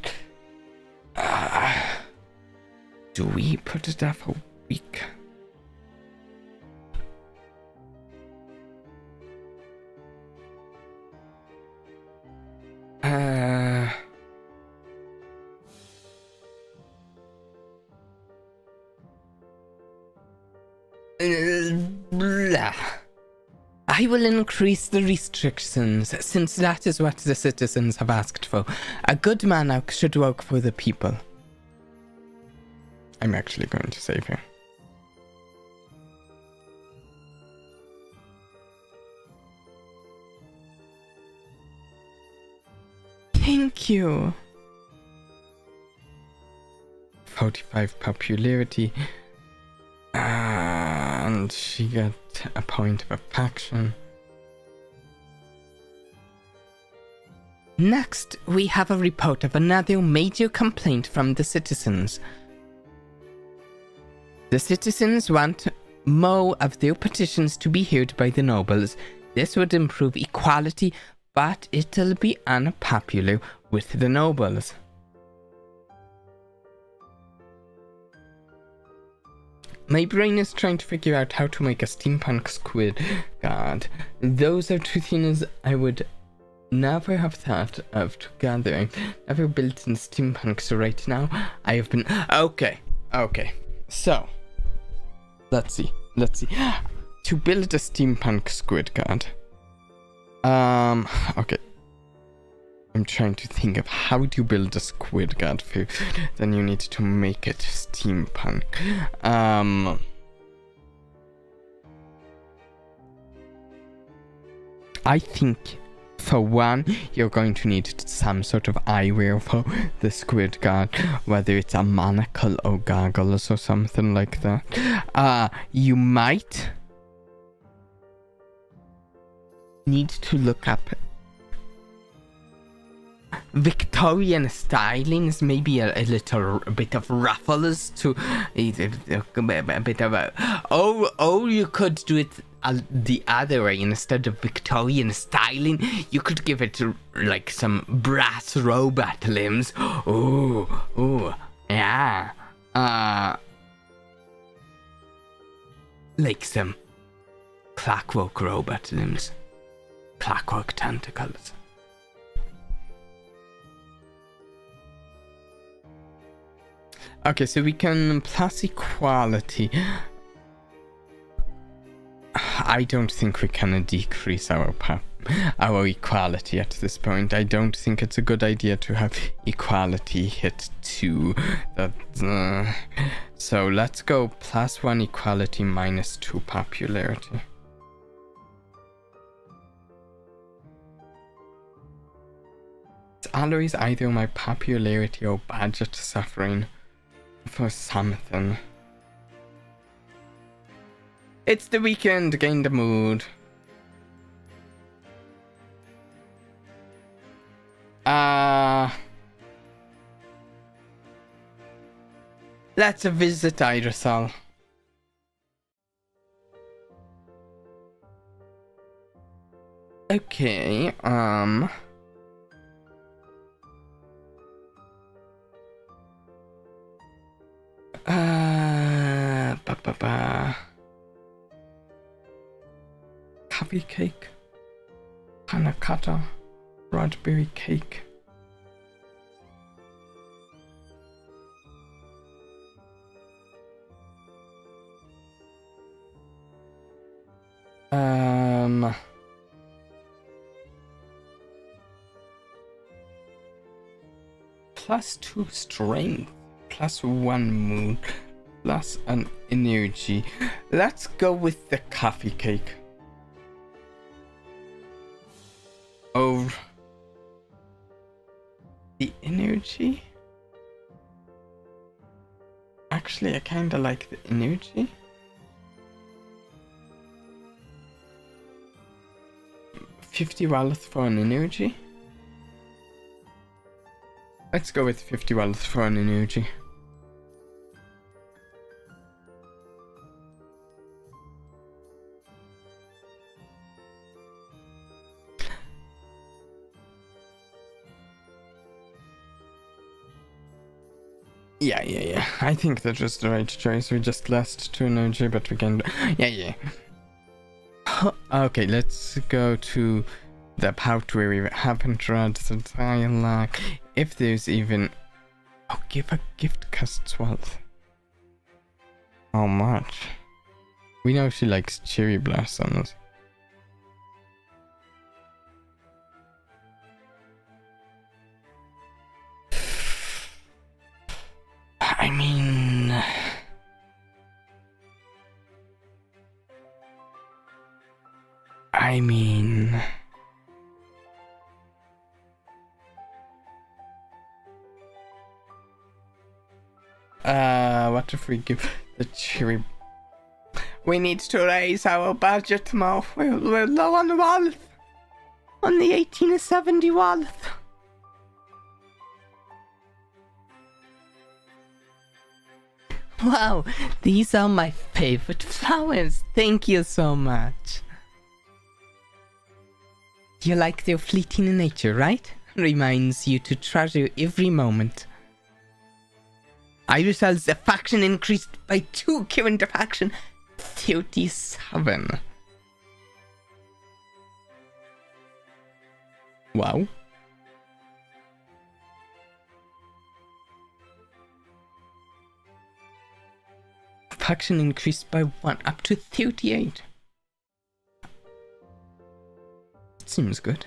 do we put it off a week? Blah. I will increase the restrictions, since that is what the citizens have asked for. A good monarch should work for the people. I'm actually going to save here. Thank you. 45 popularity. And she got a point of affection. Next, we have a report of another major complaint from the citizens. The citizens want more of their petitions to be heard by the nobles. This would improve equality, but it'll be unpopular with the nobles. My brain is trying to figure out how to make a steampunk squid guard. Those are two things I would never have thought of together. I've never built in steampunk, so right now I have been... Okay. So, let's see. To build a steampunk squid guard. Okay. I'm trying to think of how to build a squid guard food. Then you need to make it steampunk. I think for one, you're going to need some sort of eyewear for the squid guard, whether it's a monocle or goggles or something like that. You might need to look up Victorian stylings, maybe a little bit of ruffles to a bit of a... Or you could do it the other way. Instead of Victorian styling, you could give it like some brass robot limbs. Oh, yeah. Like some clockwork robot limbs. Clockwork tentacles. Okay, so we can plus equality. I don't think we can decrease our equality at this point. I don't think it's a good idea to have equality hit 2. So let's go +1 equality -2 popularity. It's always either my popularity or budget suffering for something. It's the weekend, get in the mood. Let's visit Irisal. Okay, coffee cake, panna cotta, raspberry cake. +2 strength, +1 mood, plus an energy. Let's go with the coffee cake. Oh, the energy? Actually, I kinda like the energy. $50 wealth for an energy. Let's go with 50 wealth for an energy. Yeah. I think that was the right choice. We just lost 2 energy, but we can... Yeah. Okay, let's go to the part where we haven't read the dialogue. If there's even... Oh, give a gift costs wealth. How much? We know she likes cherry blossoms. I mean... What if we give the cherry... We need to raise our budget more. We're low on wealth. Only 1870 wealth. Wow, these are my favorite flowers. Thank you so much. You like their fleeting nature, right? Reminds you to treasure every moment. Irisal's the faction increased by 2, current faction 37. Wow. Faction increased by 1 up to 38. Seems good.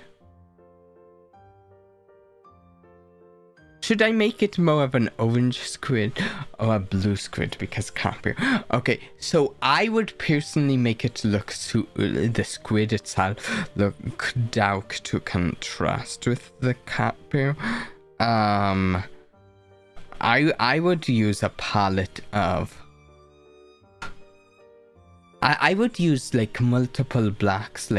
Should I make it more of an orange squid or a blue squid because Caprio? Okay, so I would personally make it look the squid itself look dark to contrast with the Caprio. I would use a palette of. I would use like multiple blacks,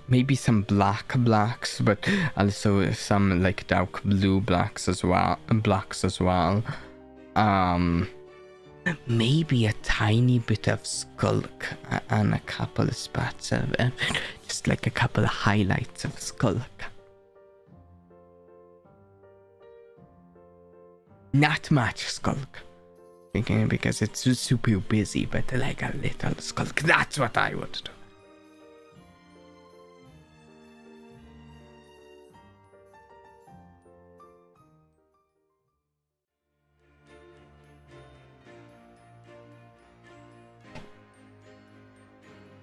maybe some blacks, but also some like dark blue blacks as well. Maybe a tiny bit of skulk and a couple of spots of just like a couple of highlights of skulk. Not much skulk. Because it's super busy, but like a little skulk. That's what I would do.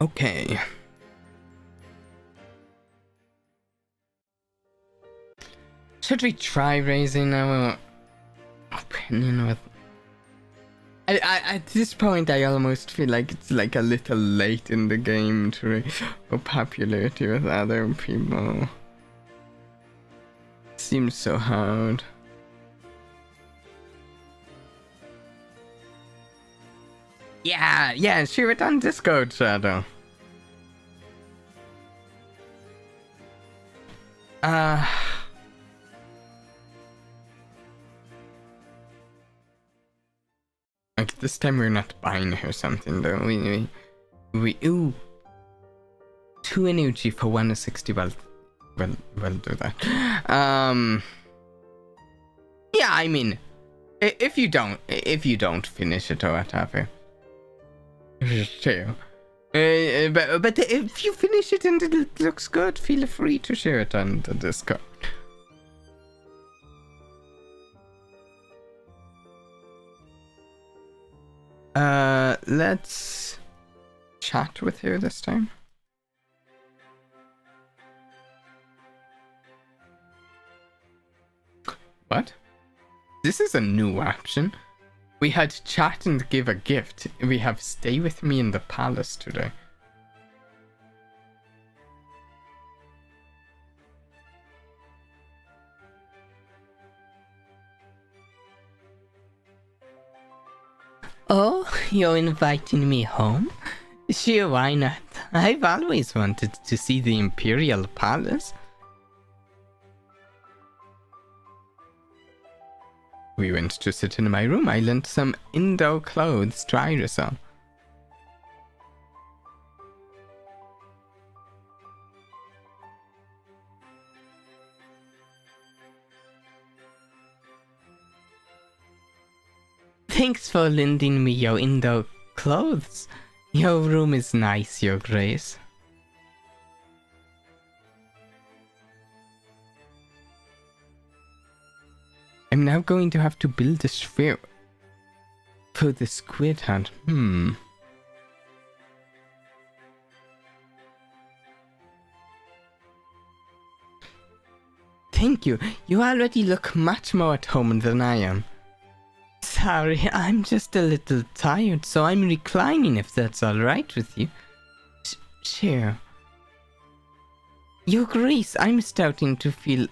Okay. Should we try raising our opinion with... at this point, I almost feel like it's like a little late in the game to raise popularity with other people. Seems so hard. Yeah, share it on Discord, Shadow. Like this time we're not buying her something though. We ooh. 2 energy for 160. We'll do that. Yeah, I mean, if you don't finish it or whatever. Sure. But if you finish it and it looks good, feel free to share it on the Discord. Let's chat with her this time. What? This is a new option. We had chat and give a gift. We have stay with me in the palace today. Oh, you're inviting me home? Sure, why not? I've always wanted to see the Imperial Palace. We went to sit in my room. I lent some indoor clothes to Irisol. Thanks for lending me your indoor clothes. Your room is nice, Your Grace. I'm now going to have to build a sphere for the squid head. Thank you. You already look much more at home than I am. Sorry, I'm just a little tired, so I'm reclining if that's alright with you. Sure. Your Grace, I'm starting to feel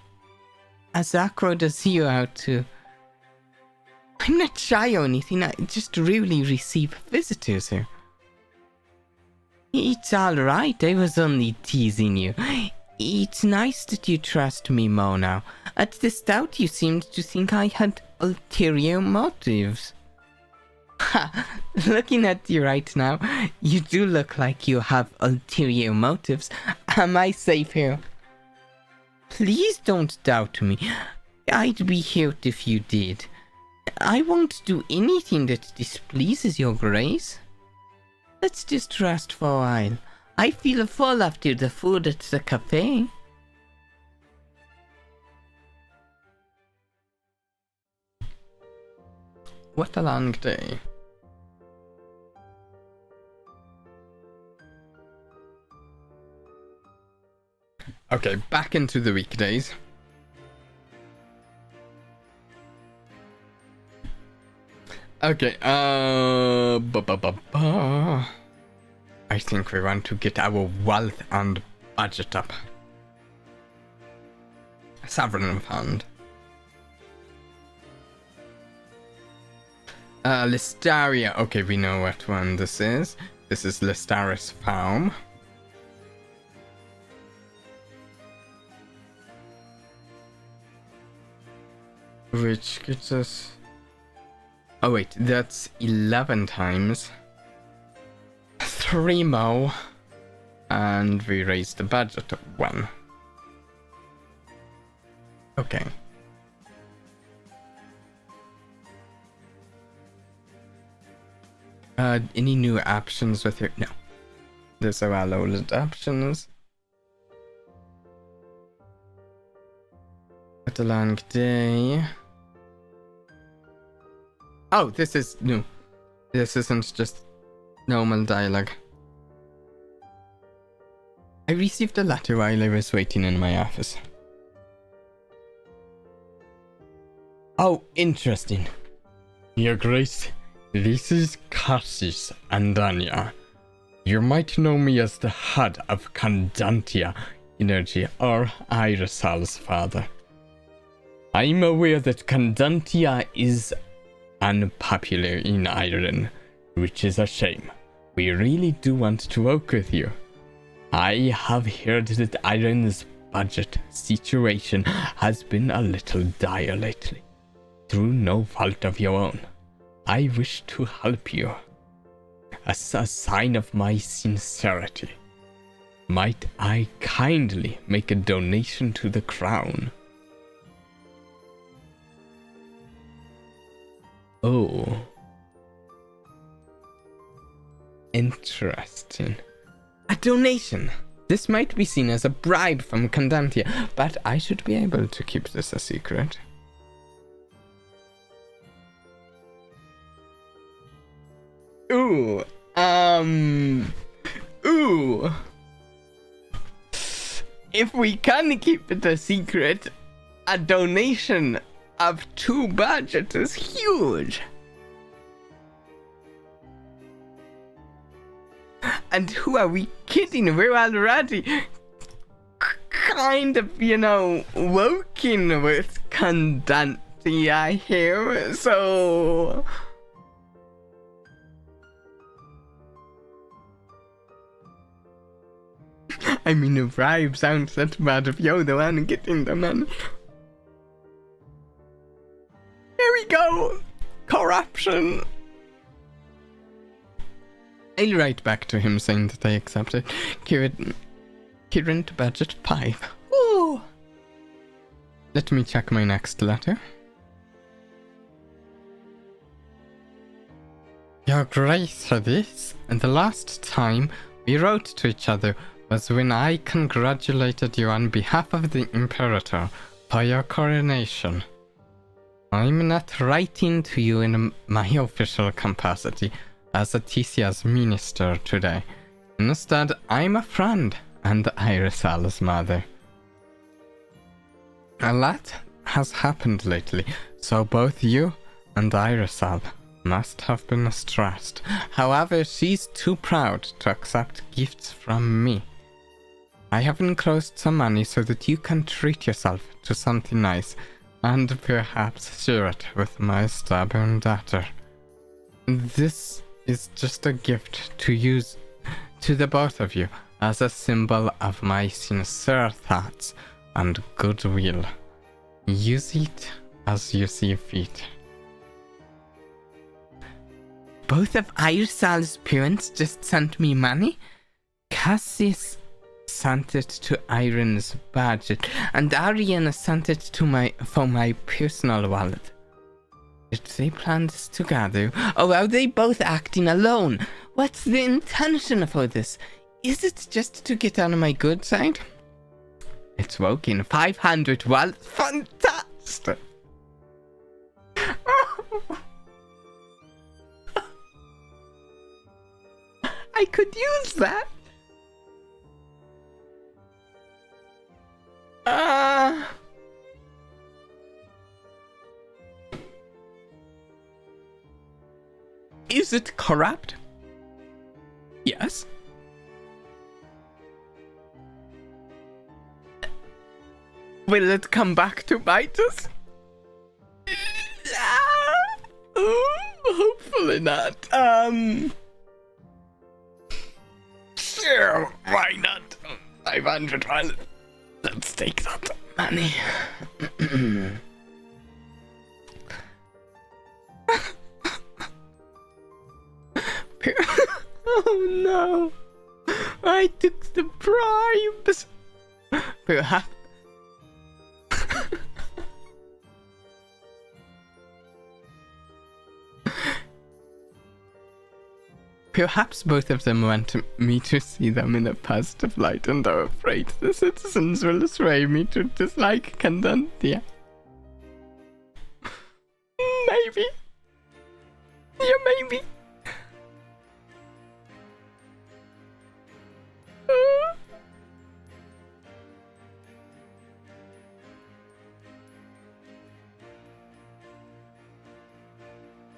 as awkward as you are too. I'm not shy or anything, I just really receive visitors here. It's alright, I was only teasing you. It's nice that you trust me more now. At the start you seemed to think I had ulterior motives. Ha! Looking at you right now, you do look like you have ulterior motives. Am I safe here? Please don't doubt me. I'd be hurt if you did. I won't do anything that displeases your grace. Let's just rest for a while. I feel full after the food at the cafe. What a long day. Okay, back into the weekdays. Okay, I think we want to get our wealth and budget up. Sovereign fund. Listaria. Okay, we know what one this is. This is Listaria's farm. Which gets us... Oh wait, that's 11 times. 3 more. And we raised the budget to 1. Okay. Any new options with your... No. These are all old options. What a long day. Oh, this is new. This isn't just normal dialogue. I received a letter while I was waiting in my office. Oh, interesting. Your Grace, this is Cassis Andania. You might know me as the head of Candantia Energy, or Irisal's father. I'm aware that Candantia is unpopular in Ireland, which is a shame. We really do want to work with you. I have heard that Ireland's budget situation has been a little dire lately, through no fault of your own. I wish to help you. As a sign of my sincerity, might I kindly make a donation to the crown? Oh. Interesting. A donation! This might be seen as a bribe from Candantia, but I should be able to keep this a secret. Ooh. Ooh. If we can keep it a secret, a donation of 2 budget is huge. And who are we kidding? We're already kind of, working with Candantia here, so... I mean, a bribe sounds that bad if you're the one getting the money. Here we go! Corruption! I'll write back to him saying that I accepted. Current budget 5. Ooh! Let me check my next letter. Your Grace, this, and the last time we wrote to each other was when I congratulated you on behalf of the Imperator for your coronation. I'm not writing to you in my official capacity as Aticia's minister today. Instead, I'm a friend and Irisal's mother. A lot has happened lately, so both you and Irisal must have been stressed. However, she's too proud to accept gifts from me. I have enclosed some money so that you can treat yourself to something nice, and perhaps share it with my stubborn daughter. This is just a gift to use to the both of you as a symbol of my sincere thoughts and goodwill. Use it as you see fit. Both of Irisal's parents just sent me money? Cassis sent it to Iron's budget, and Ariana sent it to for my personal wallet. Did they plan this together? Or are they both acting alone? What's the intention for this? Is it just to get on my good side? It's working. 500 wallet. Fantastic! I could use that. Is it corrupt? Yes. Will it come back to bite us? Hopefully not. Sure, why not? 500 wallet. Let's take that money. Oh no! I took the bribes. Perhaps. Perhaps both of them want me to see them in a positive light and are afraid the citizens will sway me to dislike Candantia. Maybe. Yeah, maybe.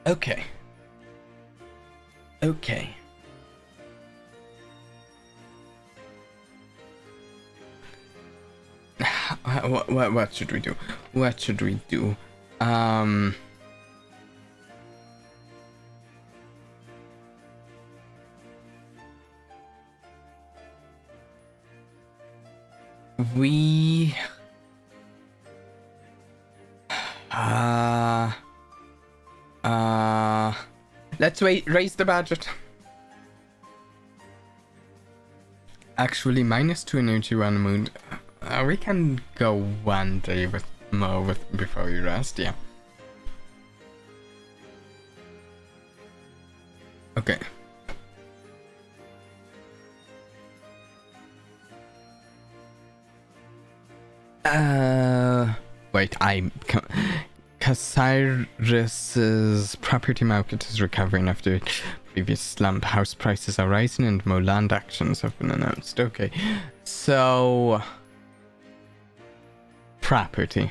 Okay. Okay. What should we do? What should we do? We let's raise the budget. Actually, -2 energy, 1 mood. We can go 1 day more before we rest, yeah. Okay. Wait, Casiris's property market is recovering after previous slump. House prices are rising and more land actions have been announced. Okay, so property.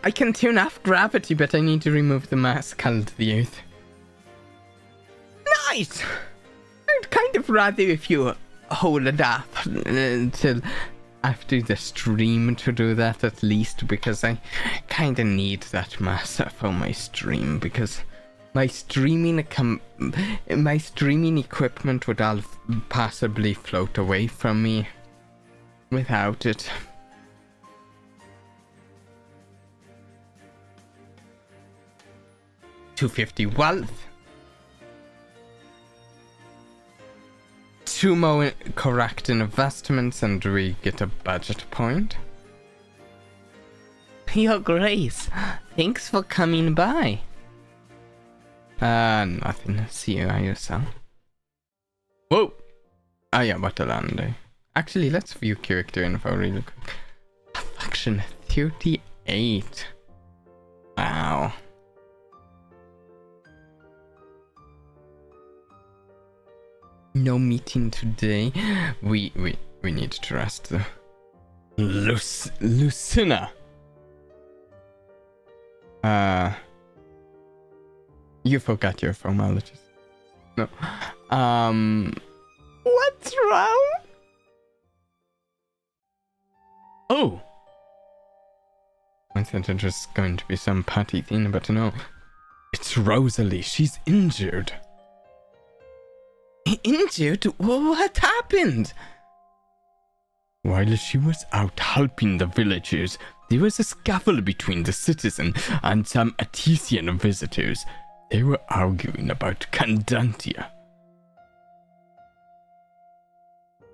I can tune off gravity, but I need to remove the mass called the Earth. Nice! I'd kind of rather if you hold it up until after the stream to do that at least, because I kind of need that mass for my stream, because my streaming equipment would all possibly float away from me without it. $250 wealth. 2 more correct investments and we get a budget point. Your Grace, thanks for coming by. Nothing. See you yourself. Whoa! Ah yeah, Batalande. Actually, let's view character info really quick. Faction 38. Wow. No meeting today. We need to rest though. Lucina. You forgot your formalities. No. What's wrong? Oh. I thought it was going to be some party thing, but no. It's Rosalie. She's injured. Injured? What happened? While she was out helping the villagers, there was a scuffle between the citizen and some Artesian visitors. They were arguing about Candantia.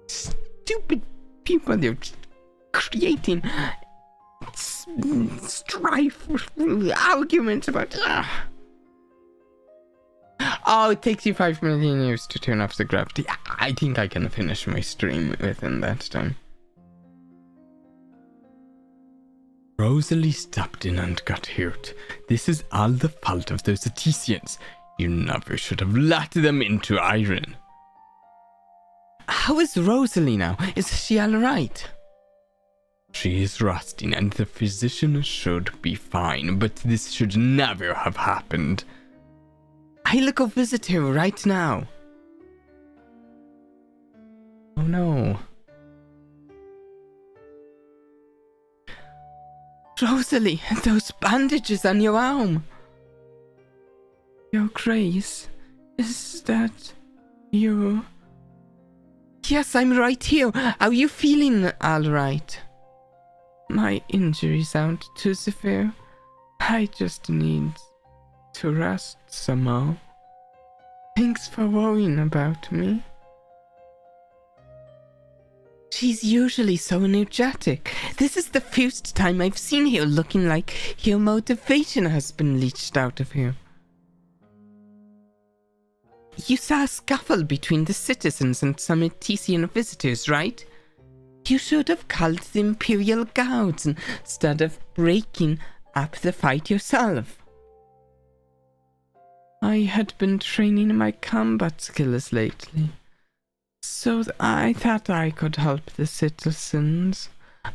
Stupid people, they're just creating strife, arguments about... Oh, it takes you 5 million years to turn off the gravity. I think I can finish my stream within that time. Rosalie stepped in and got hurt. This is all the fault of those Etesians. You never should have let them into iron. How is Rosalie now? Is she alright? She is resting and the physician should be fine, but this should never have happened. I'll go visit her right now. Oh no. Rosalie, those bandages on your arm. Your Grace, is that you? Yes, I'm right here. Are you feeling alright? My injuries aren't too severe. I just need to rest some more. Thanks for worrying about me. She's usually so energetic. This is the first time I've seen her looking like her motivation has been leached out of her. You saw a scuffle between the citizens and some Etesian visitors, right? You should have called the Imperial Guards instead of breaking up the fight yourself. I had been training my combat skills lately, so I thought I could help the citizens.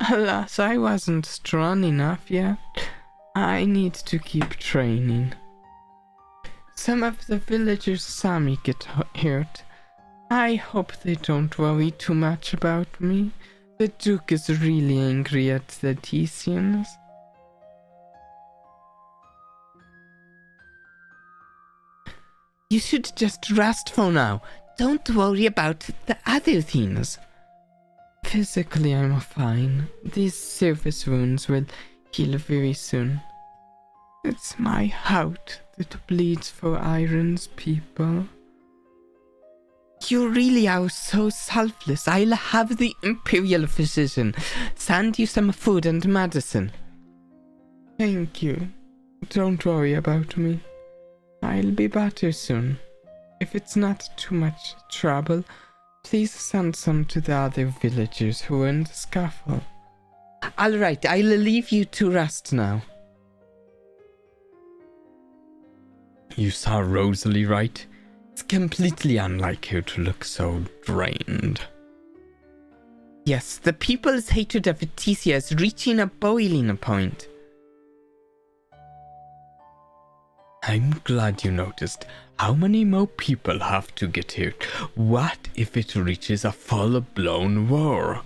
Alas, I wasn't strong enough yet. I need to keep training. Some of the villagers saw me get hurt. I hope they don't worry too much about me. The Duke is really angry at the Etesians. You should just rest for now. Don't worry about the other things. Physically, I'm fine. These surface wounds will heal very soon. It's my heart that bleeds for Iron's people. You really are so selfless. I'll have the Imperial physician send you some food and medicine. Thank you. Don't worry about me. I'll be better soon. If it's not too much trouble, please send some to the other villagers who were in the scuffle. Alright, I'll leave you to rest now. You saw Rosalie, right? It's completely unlike her to look so drained. Yes, the people's hatred of Etesia is reaching a boiling point. I'm glad you noticed. How many more people have to get hurt? What if it reaches a full-blown war?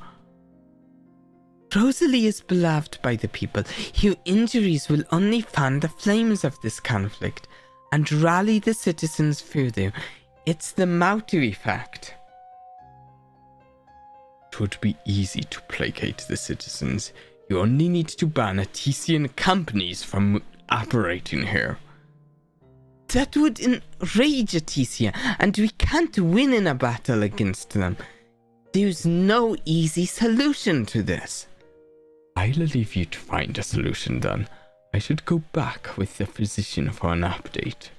Rosalie is beloved by the people. Her injuries will only fan the flames of this conflict and rally the citizens further. It's the Mado effect. It would be easy to placate the citizens. You only need to ban Etesian companies from operating here. That would enrage Etesia, and we can't win in a battle against them. There's no easy solution to this. I'll leave you to find a solution then. I should go back with the physician for an update.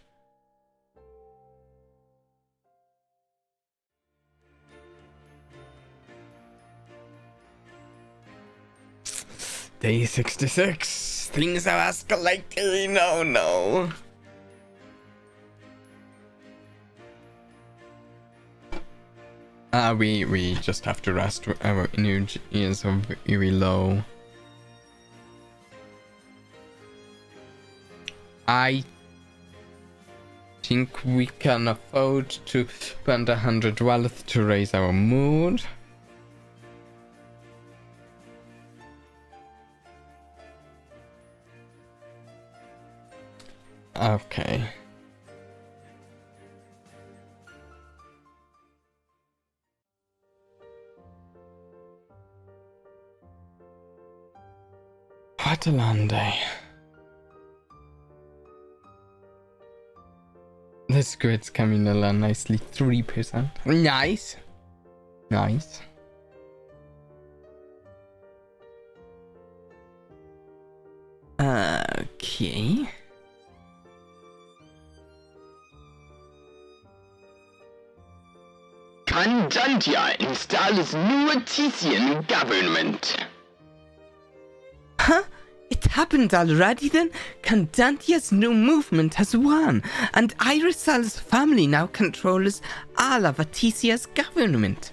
Day 66. Things are escalating. Oh no. We just have to rest. Our energy is very low. I think we can afford to spend 100 wealth to raise our mood. Okay. What a long day. The squid's coming along nicely. 3%. Nice. Nice. Okay. Condantia installs new Artesian government. Huh? It happened already then? Candantia's new movement has won, and Irisal's family now controls all of Artesia's government.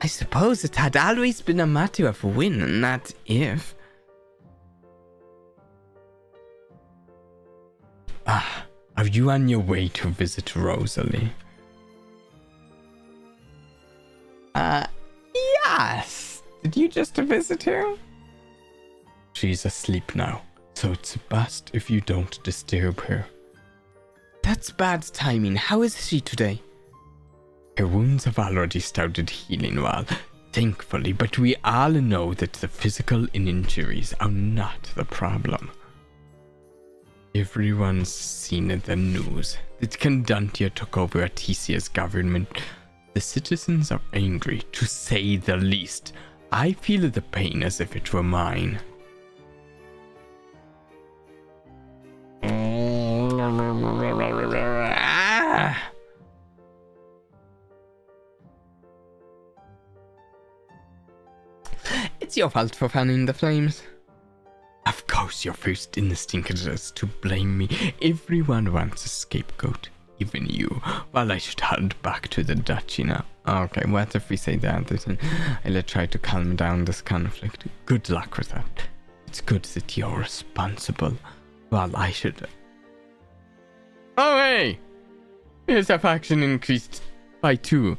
I suppose it had always been a matter of when, not if. Ah, are you on your way to visit Rosalie? Yes. Did you just visit her? She's asleep now, so it's best if you don't disturb her. That's bad timing. How is she today? Her wounds have already started healing well, thankfully, but we all know that the physical injuries are not the problem. Everyone's seen the news that Candantia took over Artesia's government. The citizens are angry, to say the least. I feel the pain as if it were mine. It's your fault for fanning the flames. Of course, your first instinct is to blame me. Everyone wants a scapegoat, even you. Well, I should head back to the duchy now. Okay, what if we say that? I'll try to calm down this conflict. Good luck with that. It's good that you're responsible. Well, I should... Oh, hey! Here's a faction increased by 2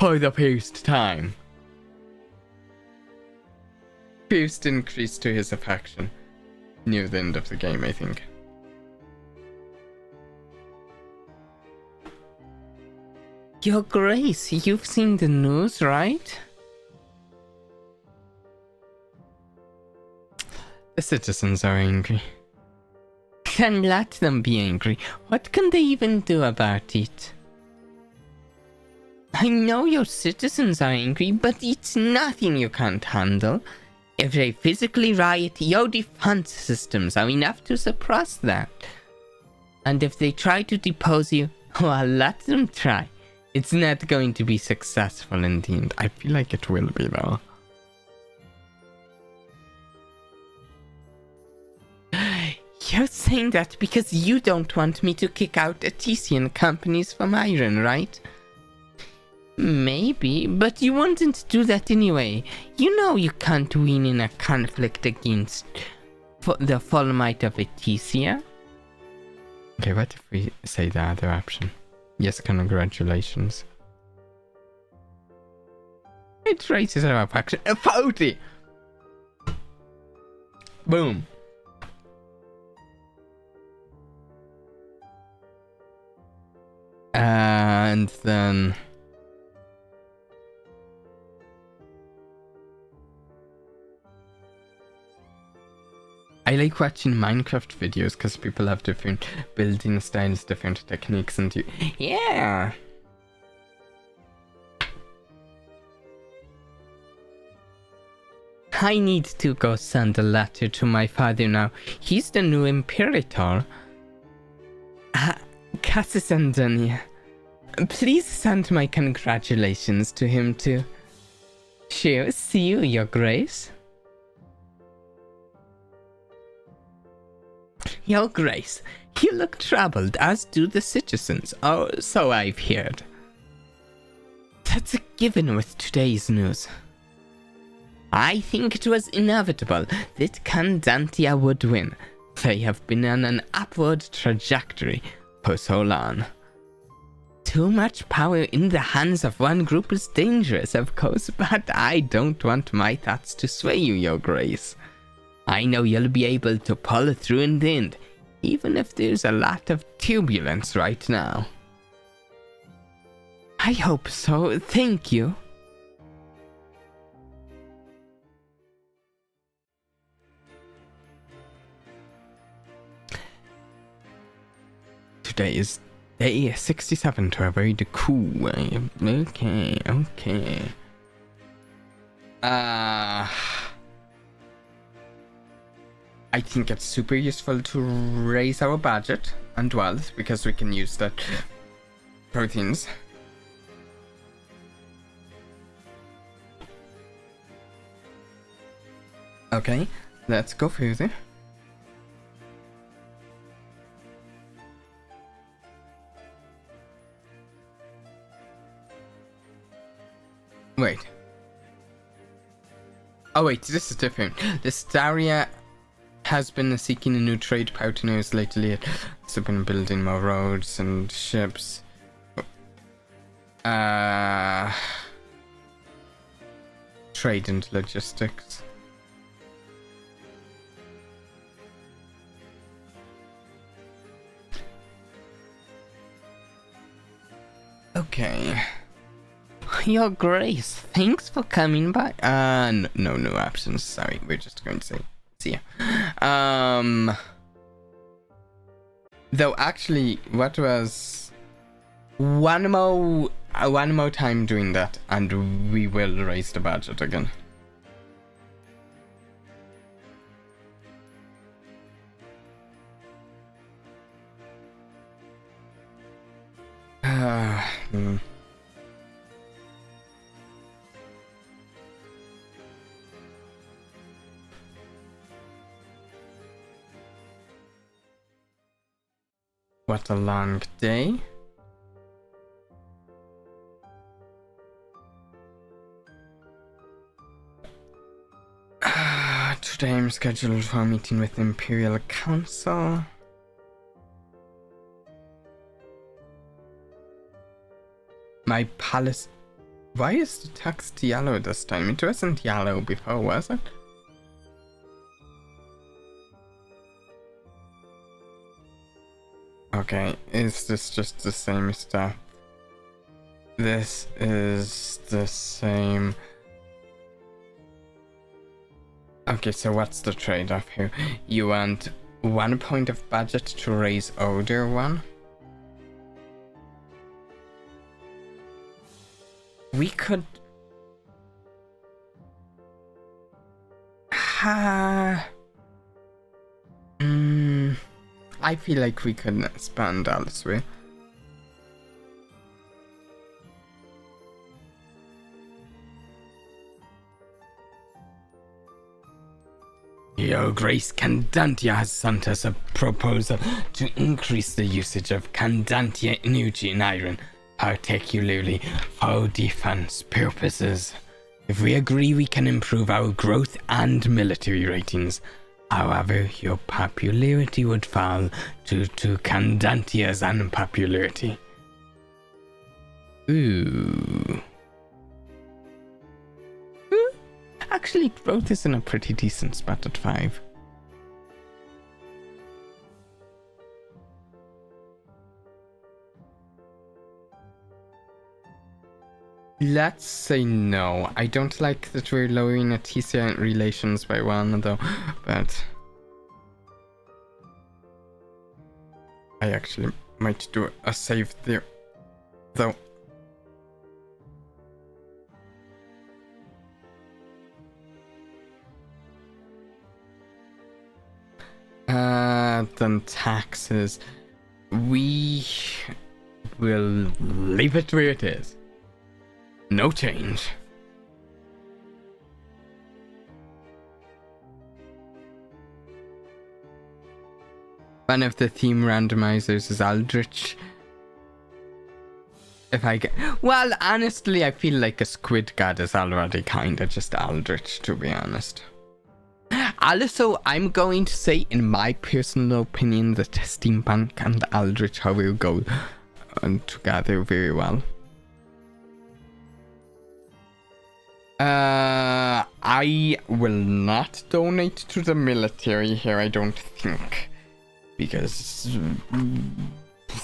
for the first time. First increase to his faction. Near the end of the game, I think. Your Grace, you've seen the news, right? The citizens are angry. Then let them be angry. What can they even do about it? I know your citizens are angry, but it's nothing you can't handle. If they physically riot, your defense systems are enough to suppress that. And if they try to depose you, well, let them try. It's not going to be successful in the end. I feel like it will be, though. You're saying that because you don't want me to kick out Artesian companies from Iron, right? Maybe, but you wouldn't do that anyway. You know you can't win in a conflict against the full might of Artesia. Okay, what if we say the other option? Yes, congratulations. It raises our faction. 40! Boom. And then... I like watching Minecraft videos because people have different building styles, different techniques, and yeah. I need to go send a letter to my father now. He's the new Imperator. Cassandania. Please send my congratulations to him too. Sure, see you, Your Grace. Your Grace, you look troubled, as do the citizens. Oh, so I've heard. That's a given with today's news. I think it was inevitable that Candantia would win. They have been on an upward trajectory for so long. Too much power in the hands of one group is dangerous, of course, but I don't want my thoughts to sway you, Your Grace. I know you'll be able to pull through in the end, even if there's a lot of turbulence right now. I hope so, thank you. today is day 67 to a very cool way. Okay. I think it's super useful to raise our budget and wealth because we can use that proteins. Okay, let's go further. Wait. Oh wait, this is different. The Staria has been seeking a new trade partners lately. It's been building more roads and ships. Trade and logistics. Okay. Your Grace, thanks for coming by. No absence. Sorry, we're just going to say see ya. Though actually, what was one more time doing that, and we will raise the budget again. What a long day. Today I'm scheduled for a meeting with the Imperial Council. My palace... Why is the text yellow this time? It wasn't yellow before, was it? Okay, is this just the same stuff? This is the same... Okay, so what's the trade-off here? You want 1 point of budget to raise Order 1? We could... I feel like we could expand elsewhere. Your Grace, Candantia has sent us a proposal to increase the usage of Candantia energy and iron, particularly for defense purposes. If we agree, we can improve our growth and military ratings. However, your popularity would fall due to Candantia's unpopularity. Ooh. Actually, growth is in a pretty decent spot at 5. Let's say no. I don't like that we're lowering TCI relations by 1 though, but I actually might do a save there though. Then taxes. We will leave it where it is. No change. One of the theme randomizers is Aldrich. If I get... Well, honestly, I feel like a squid god is already kinda just Aldrich, to be honest. Also, I'm going to say, in my personal opinion, that Steampunk and Aldrich will go together very well. I will not donate to the military here, I don't think. Because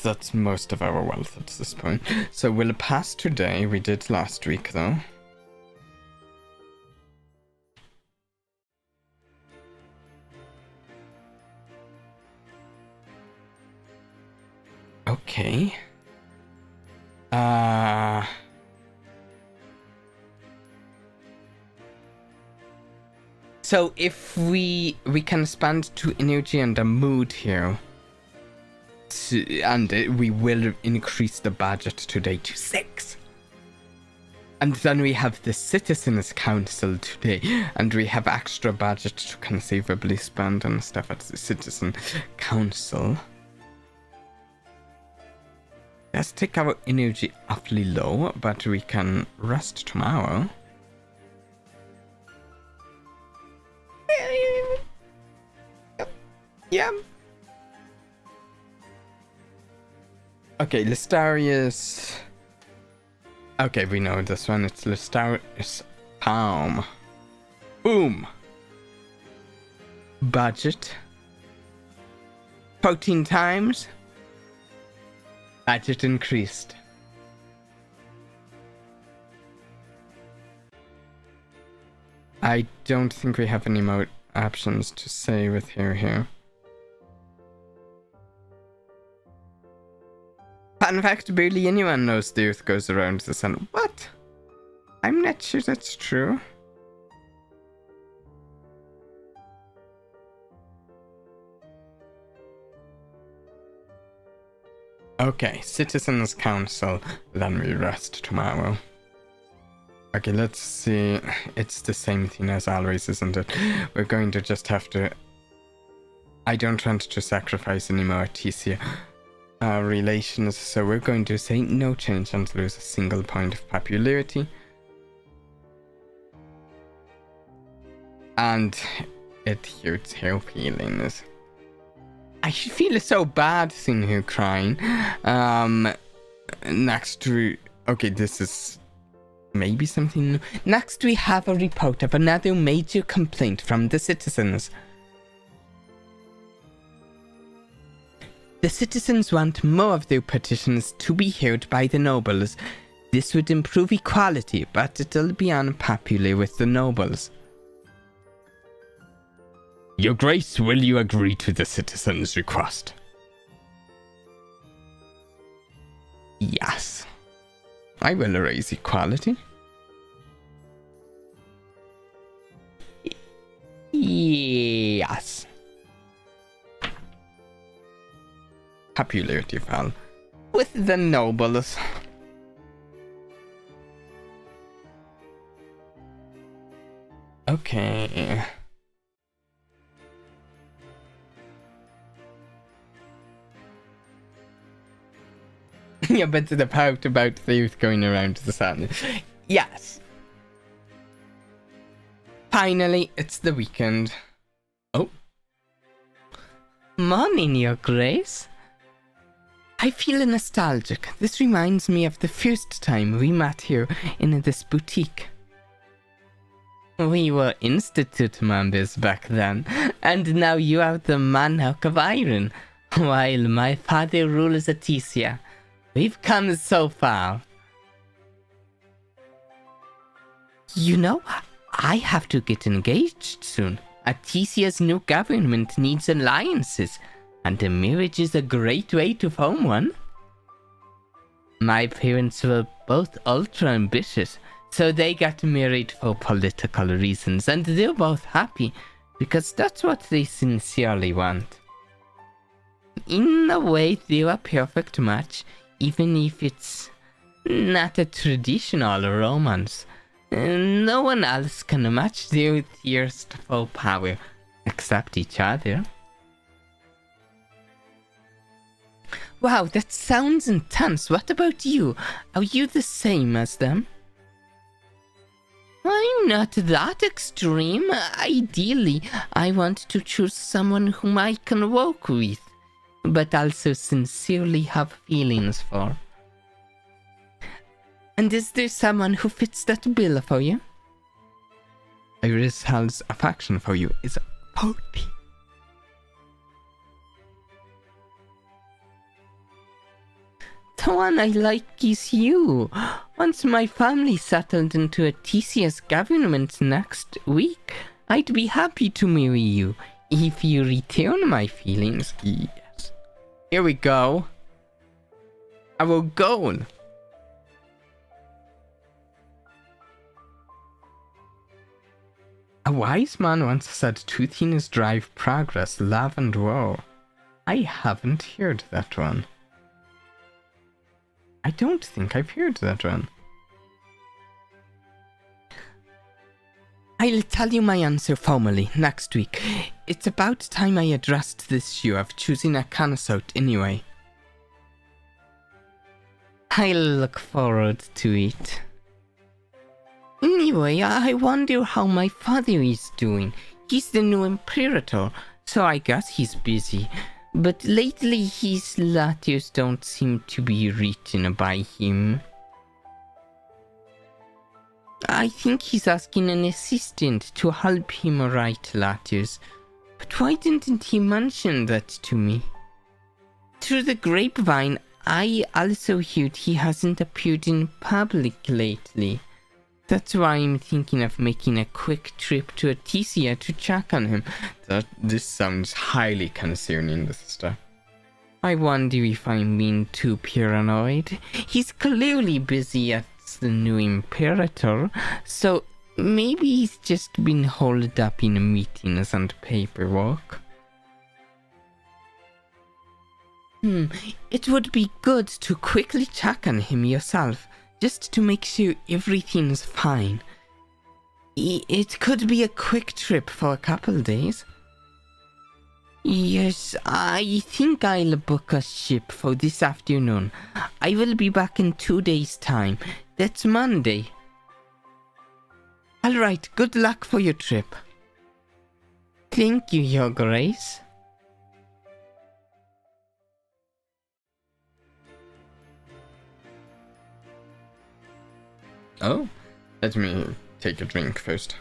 that's most of our wealth at this point. So we'll pass today. We did last week, though. Okay. So if we can spend 2 energy and a mood here, and we will increase the budget today to 6. And then we have the Citizens Council today, and we have extra budget to conceivably spend and stuff at the Citizen Council. Let's take our energy awfully low, but we can rest tomorrow. Yeah. Okay, Lestarius. Okay, we know this one. It's Lestarius Palm. Boom. Budget. 14 times. Budget increased. I don't think we have any more options to say with here. Fun fact, barely anyone knows the Earth goes around the Sun. What? I'm not sure that's true. Okay, Citizens Council, then we rest tomorrow. Okay, let's see. It's the same thing as always, isn't it? We're going to just have to... I don't want to sacrifice any more TC relations, so we're going to say no change and lose a single point of popularity. And it hurts her feelings. I feel so bad seeing her crying. Next we... Okay, this is maybe something new. Next we have a report of another major complaint from the citizens. The citizens want more of their petitions to be heard by the nobles. This would improve equality, but it'll be unpopular with the nobles. Your Grace, will you agree to the citizens' request? Yes. I will raise equality. Yes. Popularity fell with the nobles. Okay. Yeah, but the part about the youth going around the sun. Yes. Finally, it's the weekend. Oh. Morning, Your Grace. I feel nostalgic. This reminds me of the first time we met here in this boutique. We were Institute members back then, and now you are the Monarch of Iron, while my father rules Atesia. We've come so far. You know, I have to get engaged soon. Atesia's new government needs alliances, and a marriage is a great way to form one. My parents were both ultra ambitious, so they got married for political reasons, and they're both happy, because that's what they sincerely want. In a way, they're a perfect match, even if it's not a traditional romance. No one else can match their thirst for power, except each other. Wow, that sounds intense. What about you? Are you the same as them? I'm not that extreme. Ideally, I want to choose someone whom I can work with, but also sincerely have feelings for. And is there someone who fits that bill for you? Iris Hall's affection for you is 40. The one I like is you. Once my family settled into Atesia's government next week, I'd be happy to marry you if you return my feelings. Yes. Here we go. our goal. A wise man once said 2 things drive progress, love and woe. I haven't heard that one. I don't think I've heard that one. I'll tell you my answer formally next week. It's about time I addressed this issue of choosing a consort anyway. I'll look forward to it. Anyway, I wonder how my father is doing. He's the new imperator, so I guess he's busy. But lately his letters don't seem to be written by him. I think he's asking an assistant to help him write letters. But why didn't he mention that to me? Through the grapevine, I also heard he hasn't appeared in public lately. That's why I'm thinking of making a quick trip to Artesia to check on him. This sounds highly concerning, this stuff. I wonder if I'm being too paranoid. He's clearly busy as the new imperator, so maybe he's just been holed up in meetings and paperwork. It would be good to quickly check on him yourself, just to make sure everything's fine. It could be a quick trip for a couple days. Yes, I think I'll book a ship for this afternoon. I will be back in 2 days' time. That's Monday. Alright, good luck for your trip. Thank you, Your Grace. Oh, let me take a drink first.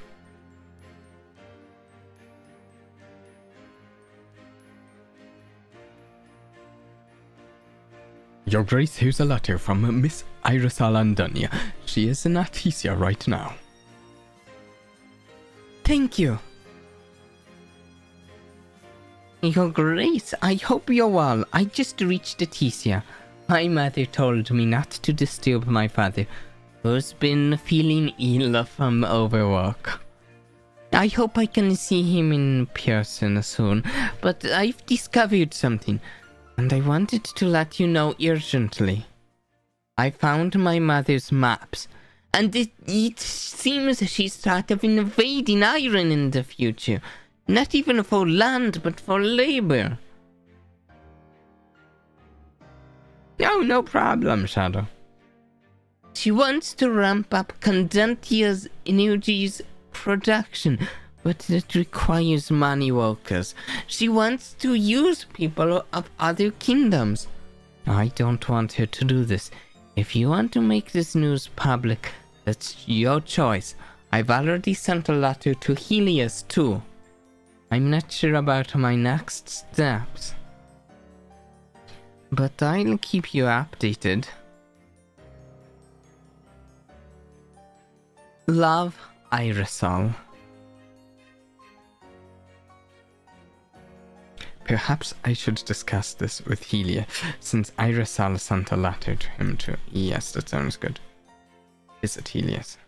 Your Grace, here's a letter from Miss Iris Alandonia. She is in Artesia right now. Thank you. Your Grace, I hope you're well. I just reached Artesia. My mother told me not to disturb my father, who's been feeling ill from overwork. I hope I can see him in person soon, but I've discovered something, and I wanted to let you know urgently. I found my mother's maps, and it seems she's thought of invading Iron in the future. Not even for land, but for labor. No problem, Shadow. She wants to ramp up Condantia's energies production, but that requires money workers. She wants to use people of other kingdoms. I don't want her to do this. If you want to make this news public, that's your choice. I've already sent a letter to Helios too. I'm not sure about my next steps, but I'll keep you updated. Love, Irisol. Perhaps I should discuss this with Helia, since Irisol sent a letter to him too. Yes, that sounds good. Is it Helios?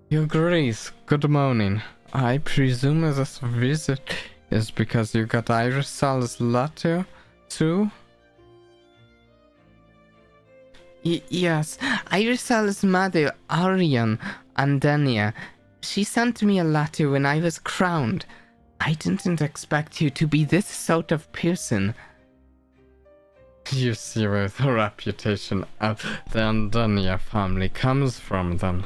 Your Grace, good morning. I presume this visit is because you got Irisol's letter too? Yes, Irisol's mother, Arian Andania, she sent me a letter when I was crowned. I didn't expect you to be this sort of person. You see where the reputation of the Andania family comes from, then.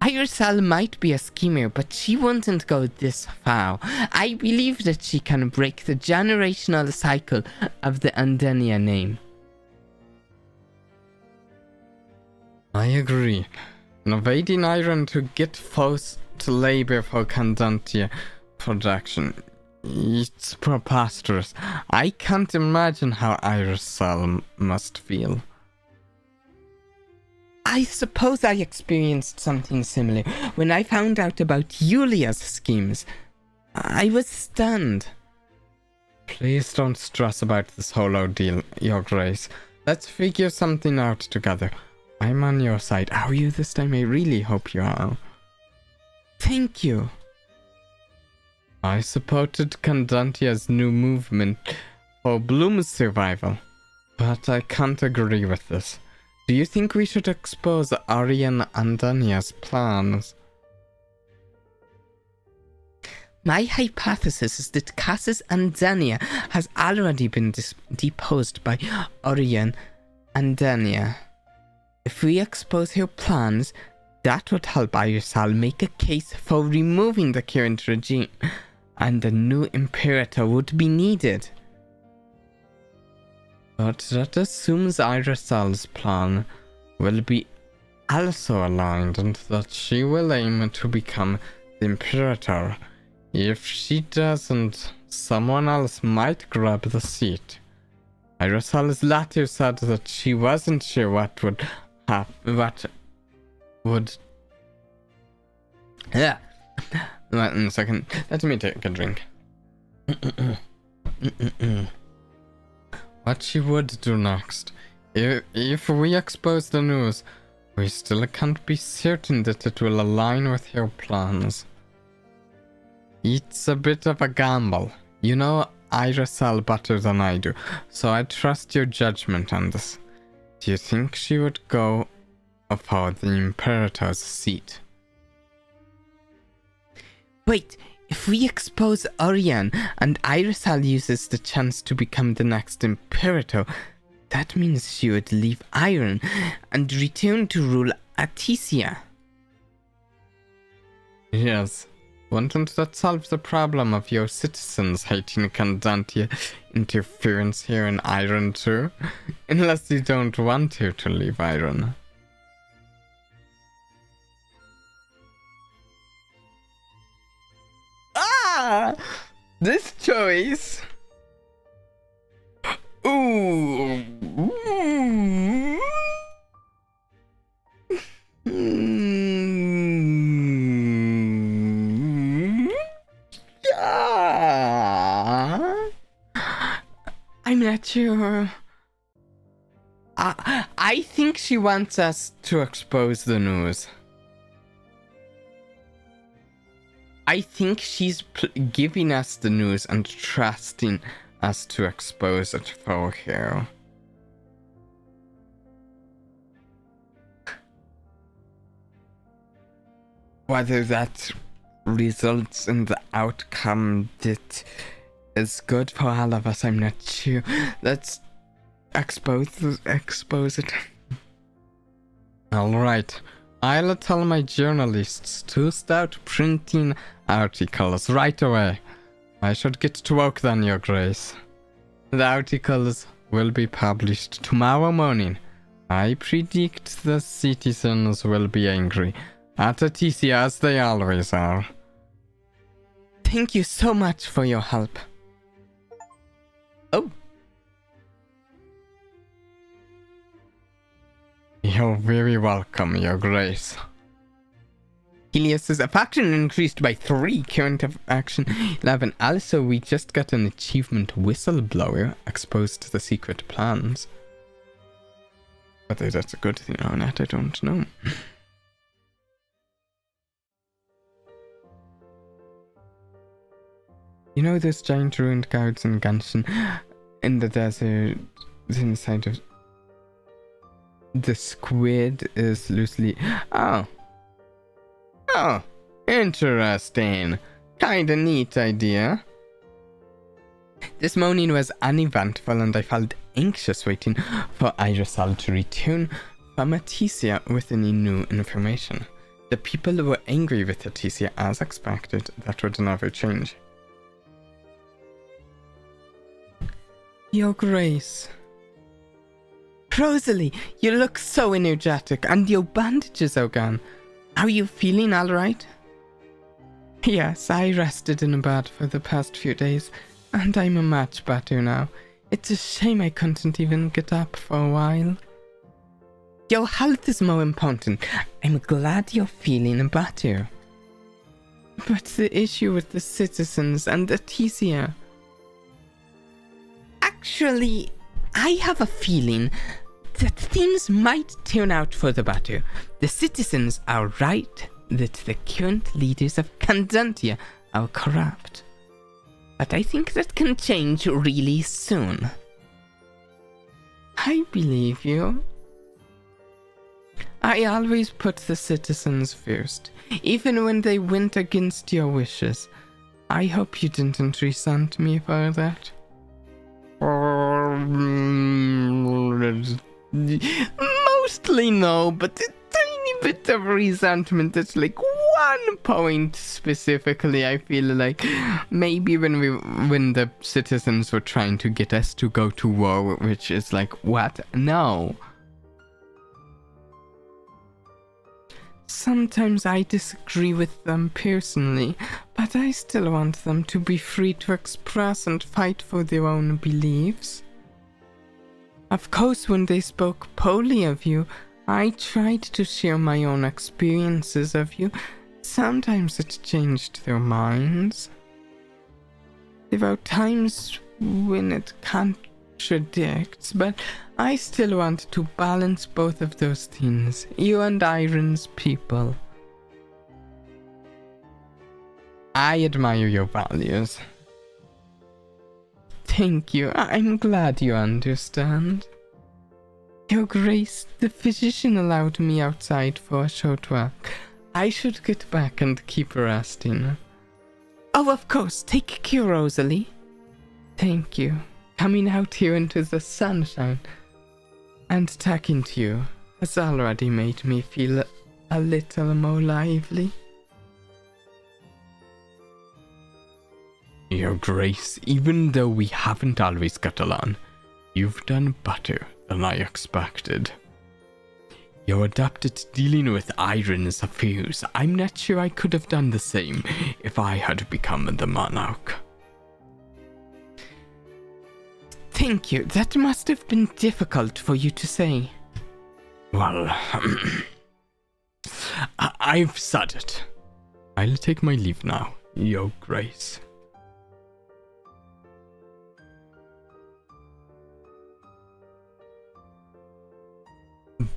Irisol might be a schemer, but she wouldn't go this far. I believe that she can break the generational cycle of the Andania name. I agree. Invading Iron to get forced to labor for Condantia production. It's preposterous. I can't imagine how Irisol must feel. I suppose I experienced something similar when I found out about Yulia's schemes. I was stunned. Please don't stress about this whole ordeal, Your Grace. Let's figure something out together. I'm on your side. Are you this time? I really hope you are. Thank you. I supported Candantia's new movement for Bloom's survival, but I can't agree with this. Do you think we should expose Arian and Dania's plans? My hypothesis is that Cassis Andania has already been deposed by Orion and Dania. If we expose her plans, that would help Irisal make a case for removing the current regime, and a new imperator would be needed. But that assumes Irisal's plan will be also aligned and that she will aim to become the imperator. If she doesn't, someone else might grab the seat. Irisal's latter said that she wasn't sure what would happen. Yeah. Wait a second. Let me take a drink. What she would do next. If we expose the news, we still can't be certain that it will align with her plans. It's a bit of a gamble. You know Irisal better than I do, so I trust your judgment on this. Do you think she would go for the Imperator's seat? Wait, if we expose Orion and Irisal uses the chance to become the next Imperator, that means she would leave Iron and return to rule Artesia. Yes. Wouldn't that solve the problem of your citizens hating Candantia interference here in Iron too? Unless you don't want her to leave Iron. Ah! This choice! Ooh! I'm not sure. I think she wants us to expose the news. I think she's giving us the news and trusting us to expose it for her. Whether that results in the outcome that is good for all of us, I'm not sure. Let's expose it. Alright, I'll tell my journalists to start printing articles right away. I should get to work then, Your Grace. The articles will be published tomorrow morning. I predict the citizens will be angry at Artesia as they always are. Thank you so much for your help. Oh. You're very welcome, Your Grace. Helios's faction increased by 3, current action 11. Also, we just got an achievement whistleblower exposed to the secret plans. Whether that's a good thing or not, I don't know. You know those giant ruined guards in Genshin in the desert inside of the squid is loosely... Oh, interesting. Kinda neat idea. This morning was uneventful and I felt anxious waiting for Irisal to return from Artesia with any new information. The people were angry with Artesia as expected. That would never change. Your Grace. Rosalie, you look so energetic and your bandages are gone. Are you feeling alright? Yes, I rested in a bed for the past few days and I'm much better now. It's a shame I couldn't even get up for a while. Your health is more important. I'm glad you're feeling better. But the issue with the citizens and Artesia... Actually, I have a feeling that things might turn out for the better. The citizens are right that the current leaders of Candantia are corrupt. But I think that can change really soon. I believe you. I always put the citizens first, even when they went against your wishes. I hope you didn't resent me for that. Mostly no, but a tiny bit of resentment. It's like 1 point specifically. I feel like maybe when the citizens were trying to get us to go to war, which is like, what? No. Sometimes I disagree with them personally, but I still want them to be free to express and fight for their own beliefs. Of course, when they spoke poorly of you, I tried to share my own experiences of you. Sometimes it changed their minds. There are times when it contradicts, but I still want to balance both of those things, you and Iron's people. I admire your values. Thank you, I'm glad you understand. Your Grace, the physician allowed me outside for a short walk. I should get back and keep resting. Oh, of course, take care, Rosalie. Thank you. Coming out here into the sunshine and talking to you has already made me feel a little more lively. Your Grace, even though we haven't always got along, you've done better than I expected. You're adept at dealing with Iron's affairs. I'm not sure I could have done the same if I had become the monarch. Thank you. That must have been difficult for you to say. Well, I've said it. I'll take my leave now, Your Grace.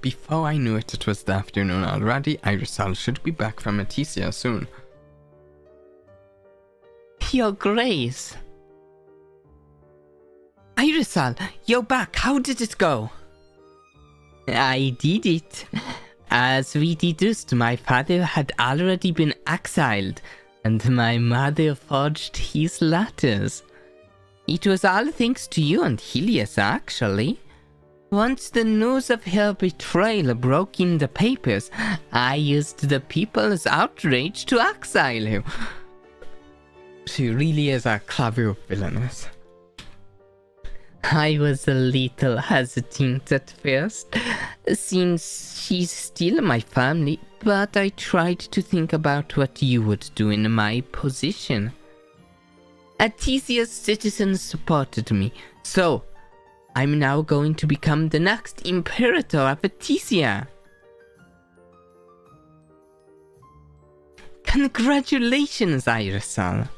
Before I knew it, it was the afternoon already. Irisal should be back from Aticia soon. Your Grace. Irisal, you're back. How did it go? I did it. As we deduced, my father had already been exiled, and my mother forged his letters. It was all thanks to you and Helios, actually. Once the news of her betrayal broke in the papers, I used the people's outrage to exile her. She really is a clever villainess. I was a little hesitant at first, since she's still my family, but I tried to think about what you would do in my position. Aticia's citizens supported me, so I'm now going to become the next Imperator of Aticia. Congratulations, Irisal.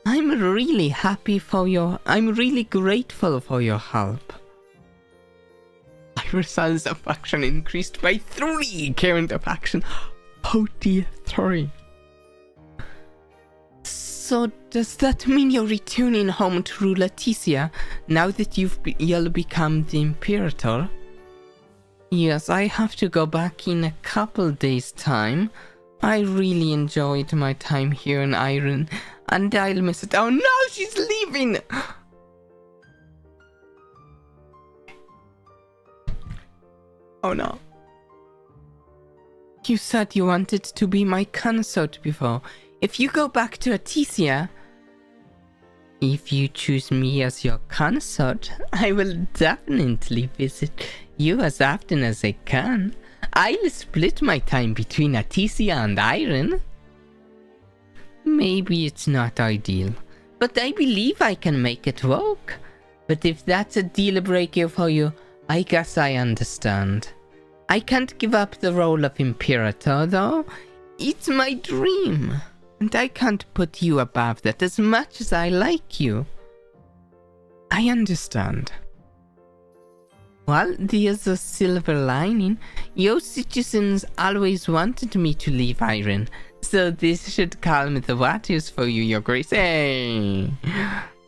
I'm really happy for I'm really grateful for your help. Irisal's affection increased by 3 current affection. 43. So does that mean you're returning home to rule Aticia now that you'll become the Imperator? Yes, I have to go back in a couple days' time. I really enjoyed my time here in Iron, and I'll miss it. Oh no, she's leaving! Oh no. You said you wanted to be my consort before. If you go back to Aticia, if you choose me as your consort, I will definitely visit you as often as I can. I'll split my time between Aticia and Iron. Maybe it's not ideal, but I believe I can make it work. But if that's a deal breaker for you, I guess I understand. I can't give up the role of Imperator though. It's my dream. And I can't put you above that as much as I like you. I understand. Well, there's a silver lining. Your citizens always wanted me to leave Iron, so this should calm the waters for you, Your Grace. Hey!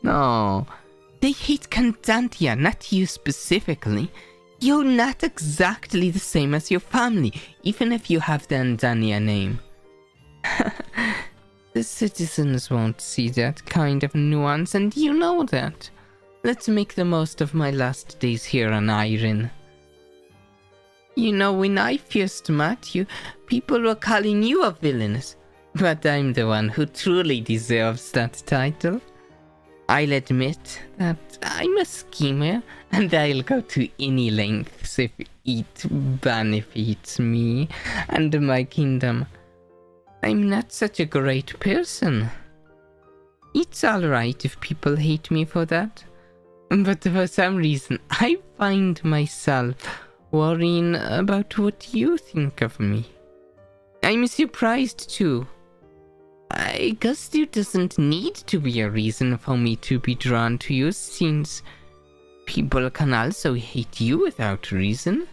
No. They hate Constantia, not you specifically. You're not exactly the same as your family, even if you have the Andania name. The citizens won't see that kind of nuance, and you know that. Let's make the most of my last days here on Iron. You know, when I first met you, people were calling you a villainess, but I'm the one who truly deserves that title. I'll admit that I'm a schemer, and I'll go to any lengths if it benefits me and my kingdom. I'm not such a great person. It's alright if people hate me for that, but for some reason I find myself worrying about what you think of me. I'm surprised too. I guess there doesn't need to be a reason for me to be drawn to you, since people can also hate you without reason.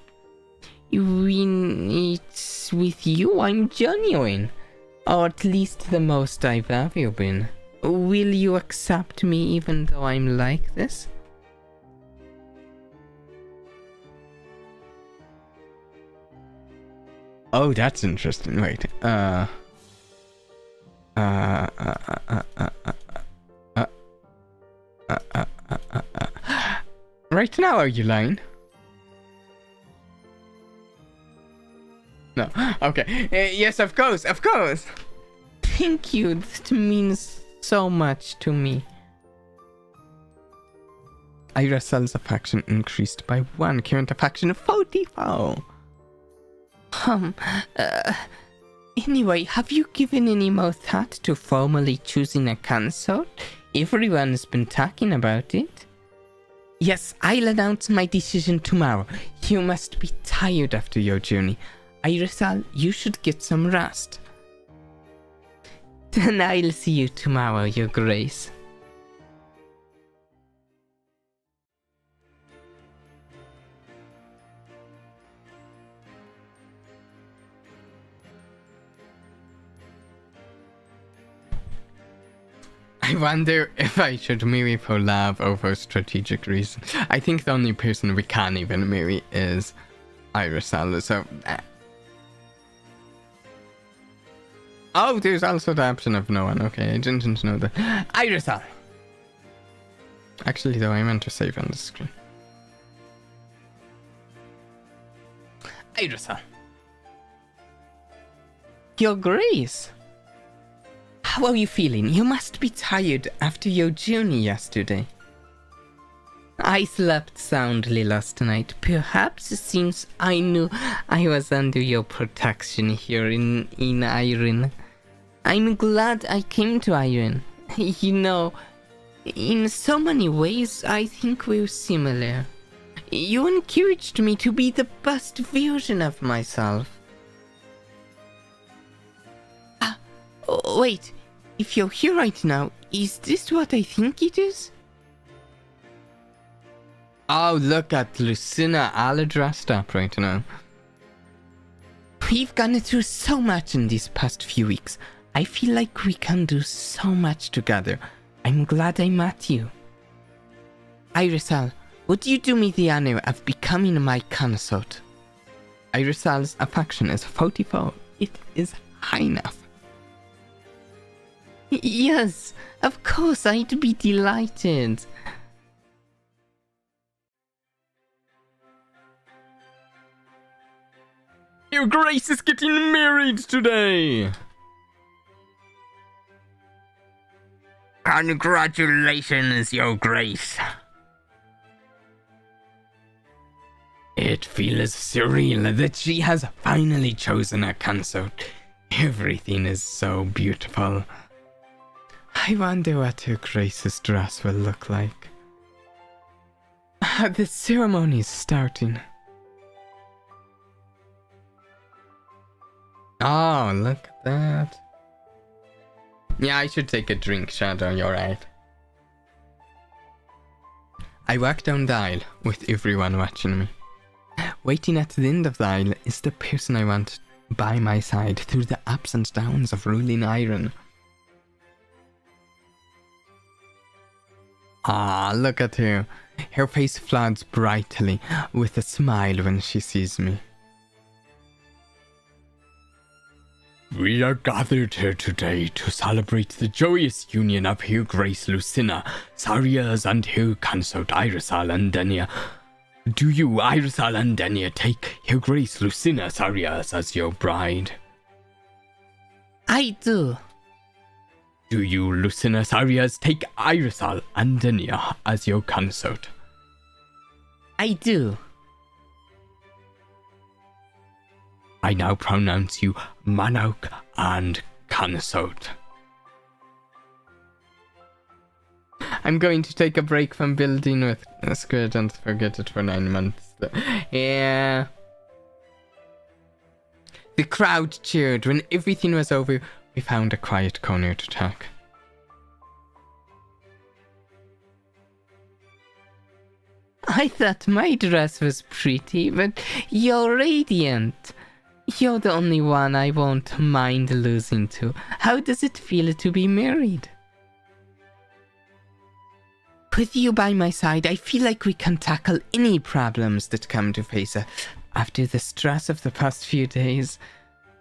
When it's with you, I'm genuine. Or at least the most I've ever been. Will you accept me even though I'm like this? Oh, that's interesting. Wait, right now, are you lying? No. Okay. Yes, of course, of course. Thank you. That means so much to me. Iracel's affection increased by 1. Current affection of 44. Anyway, have you given any more thought to formally choosing a consort? Everyone's been talking about it. Yes, I'll announce my decision tomorrow. You must be tired after your journey. Iracel, you should get some rest. Then I'll see you tomorrow, Your Grace. I wonder if I should marry for love or for strategic reasons. I think the only person we can even marry is Iracel, so... Oh, there's also the option of no one. Okay, I didn't know that. Iracel! Actually, though, I meant to save on the screen. Iracel. Your Grace. How are you feeling? You must be tired after your journey yesterday. I slept soundly last night, perhaps since I knew I was under your protection here in Iron. I'm glad I came to Iron. You know, in so many ways, I think we're similar. You encouraged me to be the best version of myself. Oh, wait. If you're here right now, is this what I think it is? Oh, look at Lucina all dressed up right now. We've gone through so much in these past few weeks. I feel like we can do so much together. I'm glad I met you. Iracel, would you do me the honor of becoming my consort? Iracel's affection is 44. It is high enough. Yes, of course, I'd be delighted. Your Grace is getting married today! Congratulations, Your Grace. It feels surreal that she has finally chosen a consort. Everything is so beautiful. I wonder what Her Grace's dress will look like. The ceremony is starting. Oh, look at that. Yeah, I should take a drink, Shadow, you're right. I walk down the aisle with everyone watching me. Waiting at the end of the aisle is the person I want by my side through the ups and downs of ruling iron. Ah, look at her. Her face floods brightly with a smile when she sees me. We are gathered here today to celebrate the joyous union of Her Grace Lucina, Sarias, and Her Consort Irisal and Denia. Do you, Irisal and Denia, take Her Grace Lucina Sarias as your bride? I do. Do you, Lucina Sarias, take Irisal and Denia as your consort? I do. I now pronounce you monarch and consort. I'm going to take a break from building with Squid and forget it for 9 months. Yeah. The crowd cheered. When everything was over, we found a quiet corner to talk. I thought my dress was pretty, but you're radiant. You're the only one I won't mind losing to. How does it feel to be married? With you by my side, I feel like we can tackle any problems that come to face us. After the stress of the past few days,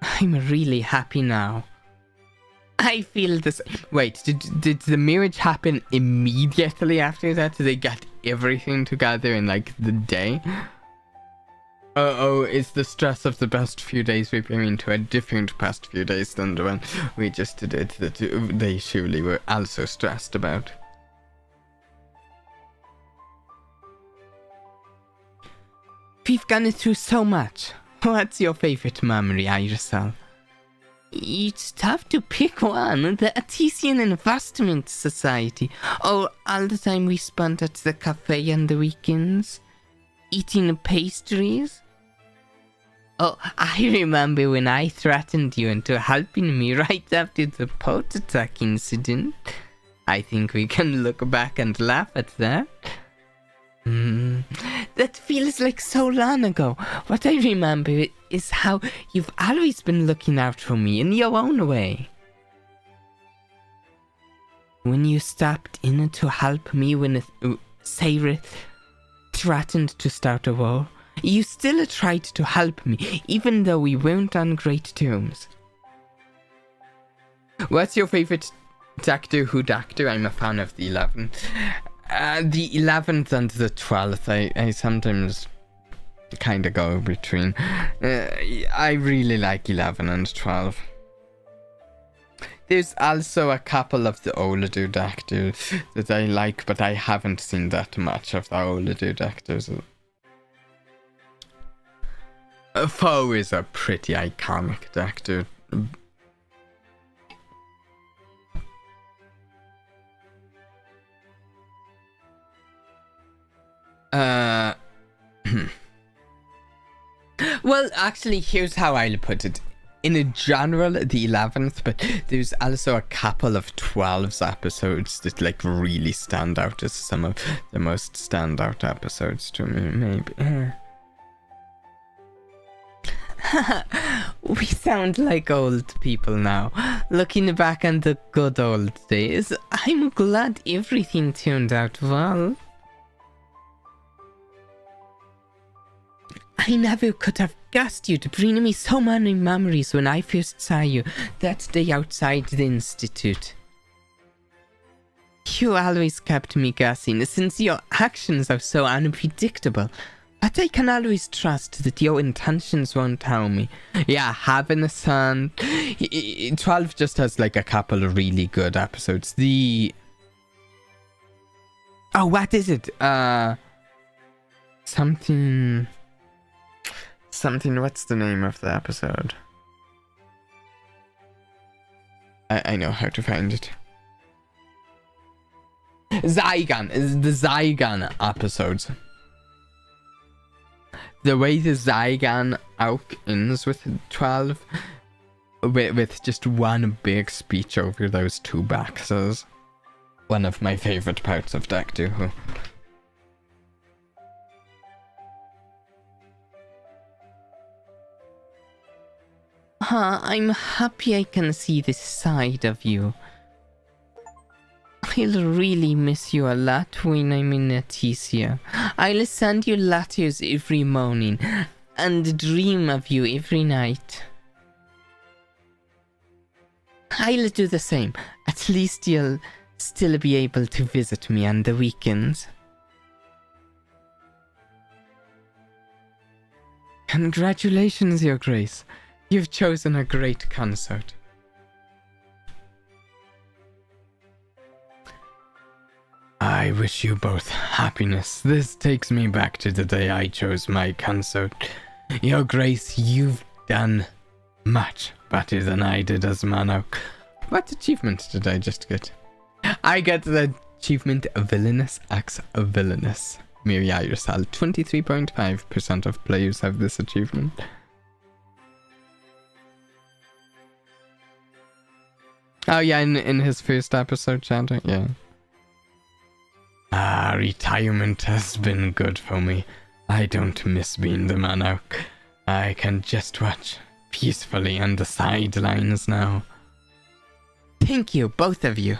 I'm really happy now. I feel this. Wait, did the marriage happen immediately after that? Did they get everything together in like the day? Oh, it's the stress of the past few days referring to a different past few days than the one we just did that they surely were also stressed about. We've gone through so much. What's your favorite memory, Irisal? It's tough to pick one. The Artesian Investment Society. Or all the time we spent at the cafe on the weekends. Eating pastries. Oh, I remember when I threatened you into helping me right after the pot attack incident. I think we can look back and laugh at that. That feels like so long ago. What I remember is how you've always been looking out for me in your own way. When you stepped in to help me when Sairith threatened to start a war, you still tried to help me, even though we weren't on great terms. What's your favorite Doctor Who Doctor? I'm a fan of the 11th. The 11th and the 12th, I sometimes kind of go between. I really like 11 and 12. There's also a couple of the older Doctors that I like, but I haven't seen that much of the older Doctors. Foe is a pretty iconic Doctor. Well, actually, here's how I'll put it. In a general, the 11th, but there's also a couple of 12's episodes that like really stand out as some of the most standout episodes to me, maybe. We sound like old people now. Looking back on the good old days, I'm glad everything turned out well. I never could have guessed you'd bring me so many memories when I first saw you that day outside the Institute. You always kept me guessing since your actions are so unpredictable. But I can always trust that your intentions won't harm me. Yeah, having a son. 12 just has like a couple of really good episodes. Oh, what is it? Something, what's the name of the episode? I know how to find it. Zygon. The Zygon episodes. The way the Zygon arc ends with 12 with just one big speech over those two boxes. One of my favorite parts of Doctor Who. I'm happy I can see this side of you. I'll really miss you a lot when I'm in Aticia. I'll send you letters every morning and dream of you every night. I'll do the same. At least you'll still be able to visit me on the weekends. Congratulations, Your Grace. You've chosen a great consort. I wish you both happiness. This takes me back to the day I chose my consort. Your Grace, you've done much better than I did as monarch. What achievement did I just get? I got the achievement Villainess X Villainess. Miri Irisal. 23.5% of players have this achievement. Oh yeah, in his first episode, Chandler, yeah. Retirement has been good for me. I don't miss being the monarch. I can just watch peacefully on the sidelines now. Thank you, both of you.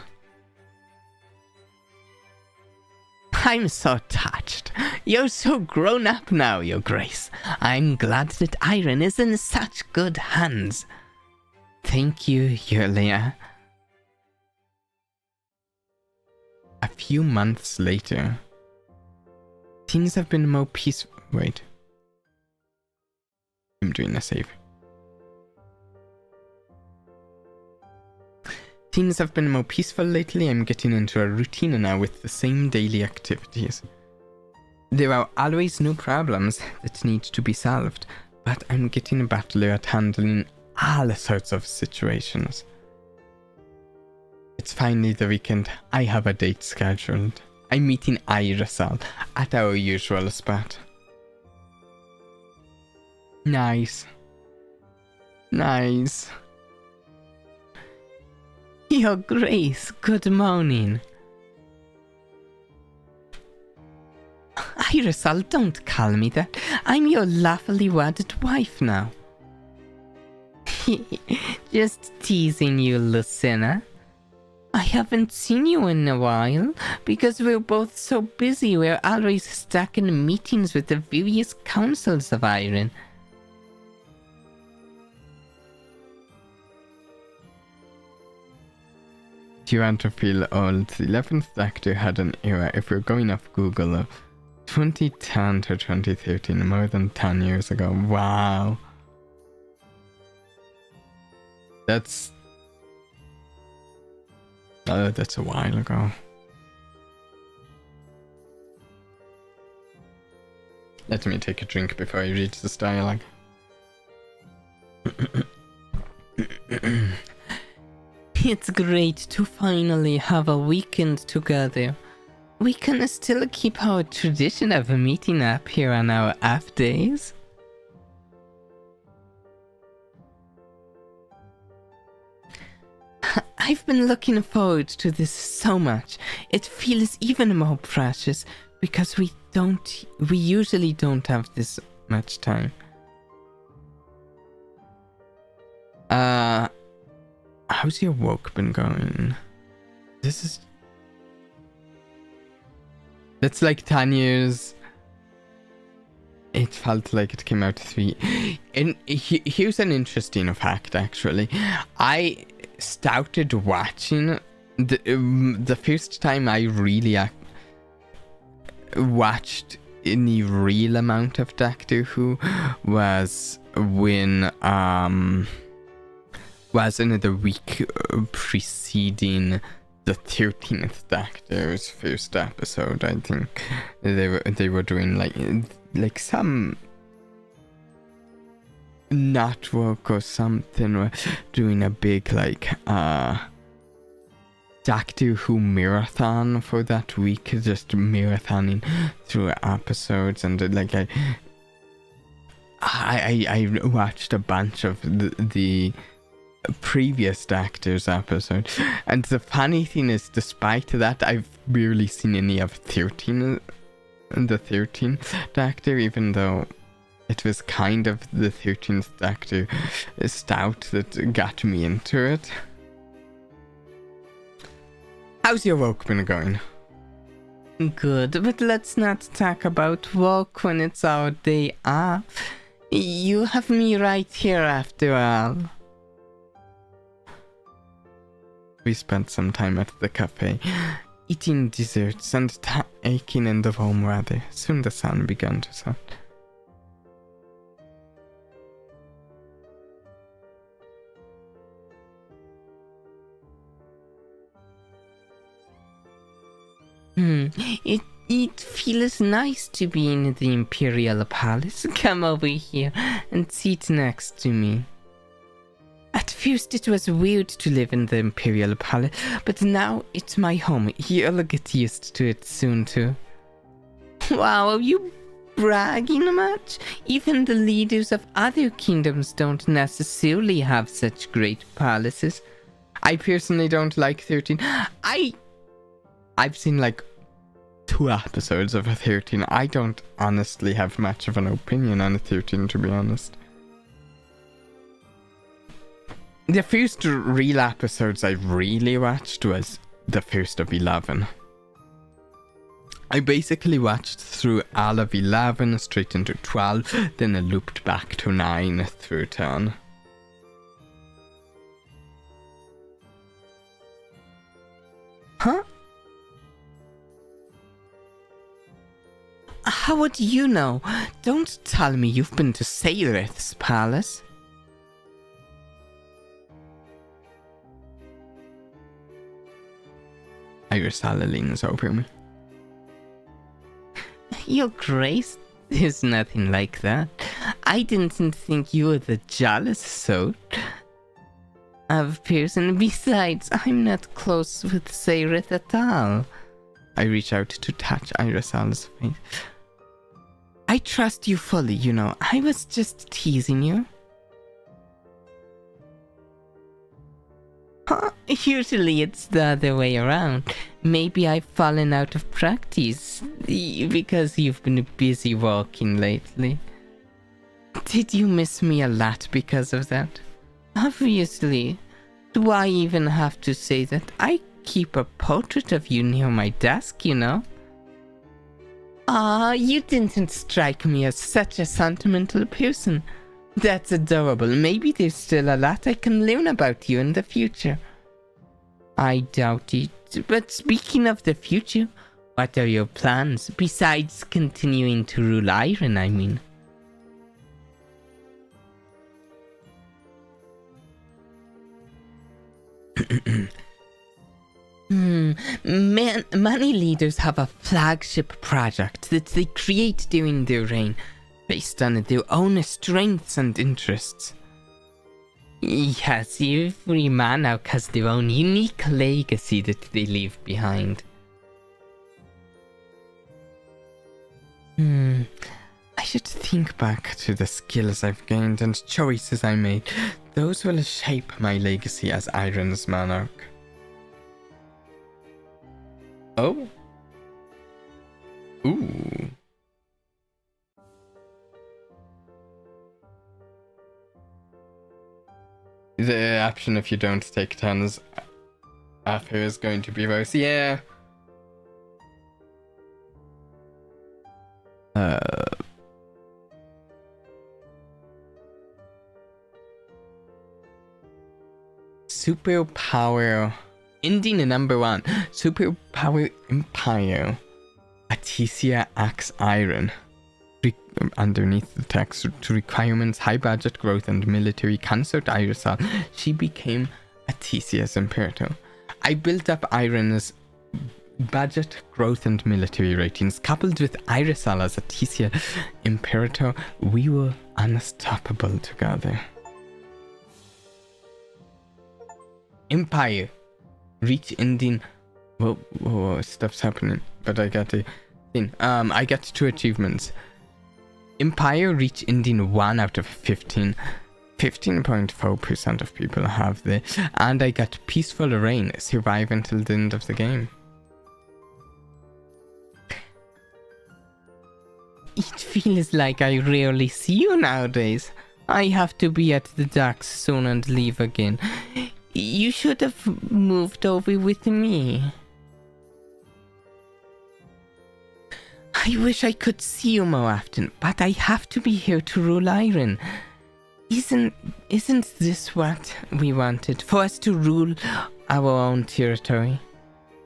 I'm so touched. You're so grown up now, Your Grace. I'm glad that Iron is in such good hands. Thank you, Yulia. A few months later, things have been more peaceful. Wait. I'm doing a save. Things have been more peaceful lately. I'm getting into a routine now with the same daily activities. There are always new problems that need to be solved, but I'm getting better at handling all sorts of situations. It's finally the weekend. I have a date scheduled. I'm meeting Irisal at our usual spot. Nice. Nice. Your Grace, good morning. Irisal, don't call me that. I'm your lawfully wedded wife now. Just teasing you, Lucina. I haven't seen you in a while because we're both so busy. We're always stuck in meetings with the various councils of Iron. Do you want to feel old? The 11th Doctor had an era, if we're going off Google, of 2010 to 2013, more than 10 years ago. Wow. That's a while ago. Let me take a drink before I read this dialogue. It's great to finally have a weekend together. We can still keep our tradition of meeting up here on our off days. I've been looking forward to this so much. It feels even more precious because we usually don't have this much time. How's your work been going? That's like 10 years. It felt like it came out 3. And here's an interesting fact, actually. I started watching the first time I really watched any real amount of Doctor Who was when was in the week preceding the 13th Doctor's first episode. I think they were doing like some network or something, or doing a big Doctor Who marathon for that week, just marathoning through episodes, and I watched a bunch of the previous Doctor's episode. And the funny thing is, despite that, I've barely seen any of the 13th Doctor, even though it was kind of the 13th Doctor stout that got me into it. How's your work been going? Good, but let's not talk about work when it's our day off. You have me right here after all. We spent some time at the cafe, eating desserts and taking in the warm weather. Soon the sun began to set. It feels nice to be in the Imperial Palace. Come over here and sit next to me. At first it was weird to live in the Imperial Palace, but now it's my home. You'll get used to it soon too. Wow, are you bragging much? Even the leaders of other kingdoms don't necessarily have such great palaces. I personally don't like 13. I've seen like 2 episodes of 13. I don't honestly have much of an opinion on 13, to be honest. The first real episodes I really watched was the first of 11. I basically watched through all of 11 straight into 12, then I looped back to 9 through 10. Huh? How would you know? Don't tell me you've been to Sairith's palace. Irisala leans over me. Your Grace, there's nothing like that. I didn't think you were the jealous sort of person. Besides, I'm not close with Sairith at all. I reach out to touch Irisala's face. I trust you fully, you know. I was just teasing you. Huh? Usually it's the other way around. Maybe I've fallen out of practice because you've been busy working lately. Did you miss me a lot because of that? Obviously. Do I even have to say that? I keep a portrait of you near my desk, you know. You didn't strike me as such a sentimental person. That's adorable. Maybe there's still a lot I can learn about you in the future. I doubt it. But speaking of the future, what are your plans? Besides continuing to rule Iron, I mean. Many leaders have a flagship project that they create during their reign, based on their own strengths and interests. Yes, every monarch has their own unique legacy that they leave behind. I should think back to the skills I've gained and choices I made. Those will shape my legacy as Iron's monarch. Oh? Ooh. The option if you don't take turns after is going to be Rose. Yeah. Superpower. Ending in number 1. Superpower Empire. Aticia Axe Iron. Underneath the text, to requirements, high budget growth, and military consort Irisal, she became Aticia's Imperator. I built up Iron's budget, growth, and military ratings. Coupled with Irisal as Aticia Imperator, we were unstoppable together. Empire. Reach ending. Whoa, stuff's happening. But I got a thing. I got 2 achievements. Empire reach ending 1 out of 15. 15.4% of people have this, and I got Peaceful Rain, survive until the end of the game. It feels like I rarely see you nowadays. I have to be at the docks soon and leave again. You should have moved over with me. I wish I could see you more often, but I have to be here to rule Iron. Isn't this what we wanted? For us to rule our own territory?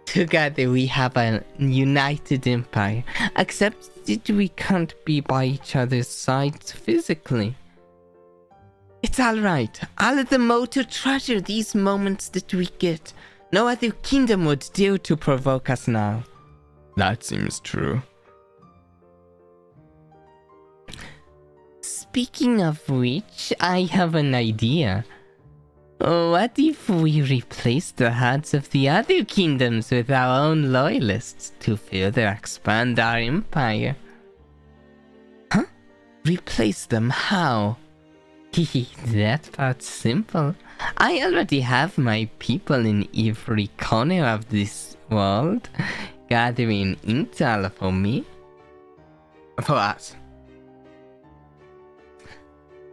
Together we have a united empire, except that we can't be by each other's sides physically. It's alright. I'll the more to treasure these moments that we get. No other kingdom would dare to provoke us now. That seems true. Speaking of which, I have an idea. What if we replace the heads of the other kingdoms with our own loyalists to further expand our empire? Huh? Replace them how? That part's simple. I already have my people in every corner of this world, gathering intel for me. For us.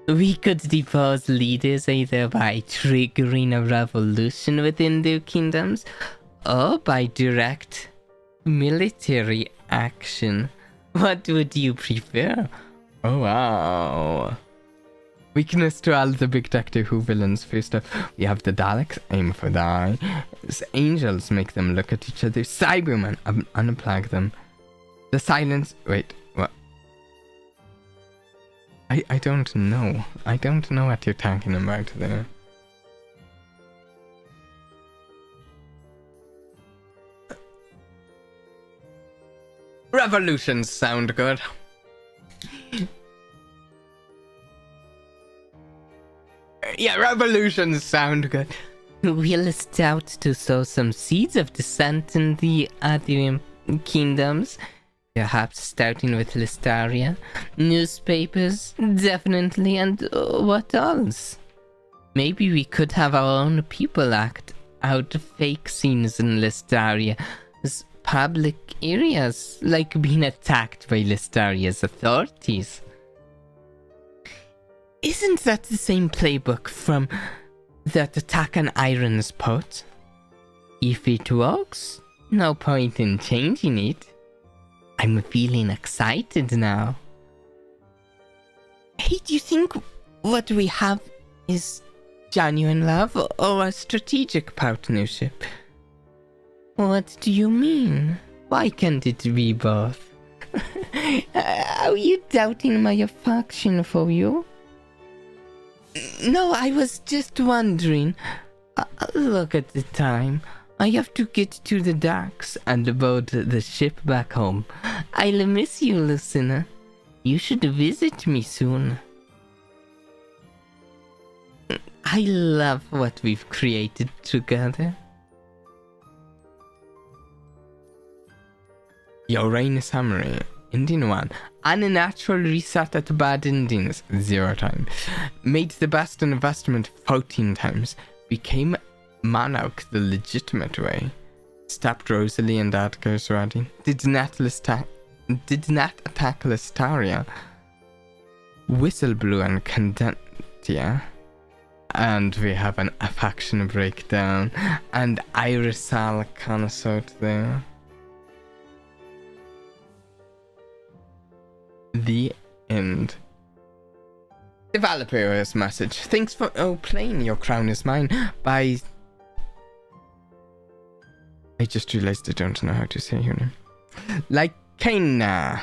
We could depose leaders either by triggering a revolution within their kingdoms or by direct military action. What would you prefer? Oh wow. Weakness to all the big Doctor Who villains. First up, we have the Daleks, aim for the eye. Angels, make them look at each other. Cybermen, unplug them. The silence, wait, what? I don't know. I don't know what you're talking about there. Revolutions sound good. Yeah, revolutions sound good. We'll start to sow some seeds of dissent in the other kingdoms. Perhaps starting with Listaria. Newspapers, definitely, and what else? Maybe we could have our own people act out fake scenes in Listaria as public areas, like being attacked by Listaria's authorities. Isn't that the same playbook from that attack on Iron's pot? If it works, no point in changing it. I'm feeling excited now. Hey, do you think what we have is genuine love or a strategic partnership? What do you mean? Why can't it be both? Are you doubting my affection for you? No, I was just wondering. Look at the time. I have to get to the docks and board the ship back home. I'll miss you, listener. You should visit me soon. I love what we've created together. Your rain summary. Ending 1. Unnatural reset at bad endings 0 times. Made the best investment 14 times. Became monarch the legitimate way. Stopped Rosalie and Edgar's riding. Did not attack Listaria. Whistle blew and Condentia. And we have an affection breakdown. And Irisal consort there. The end. Developer's message. Thanks for playing Your Crown Is Mine by... I just realized I don't know how to say your name. Lycaena.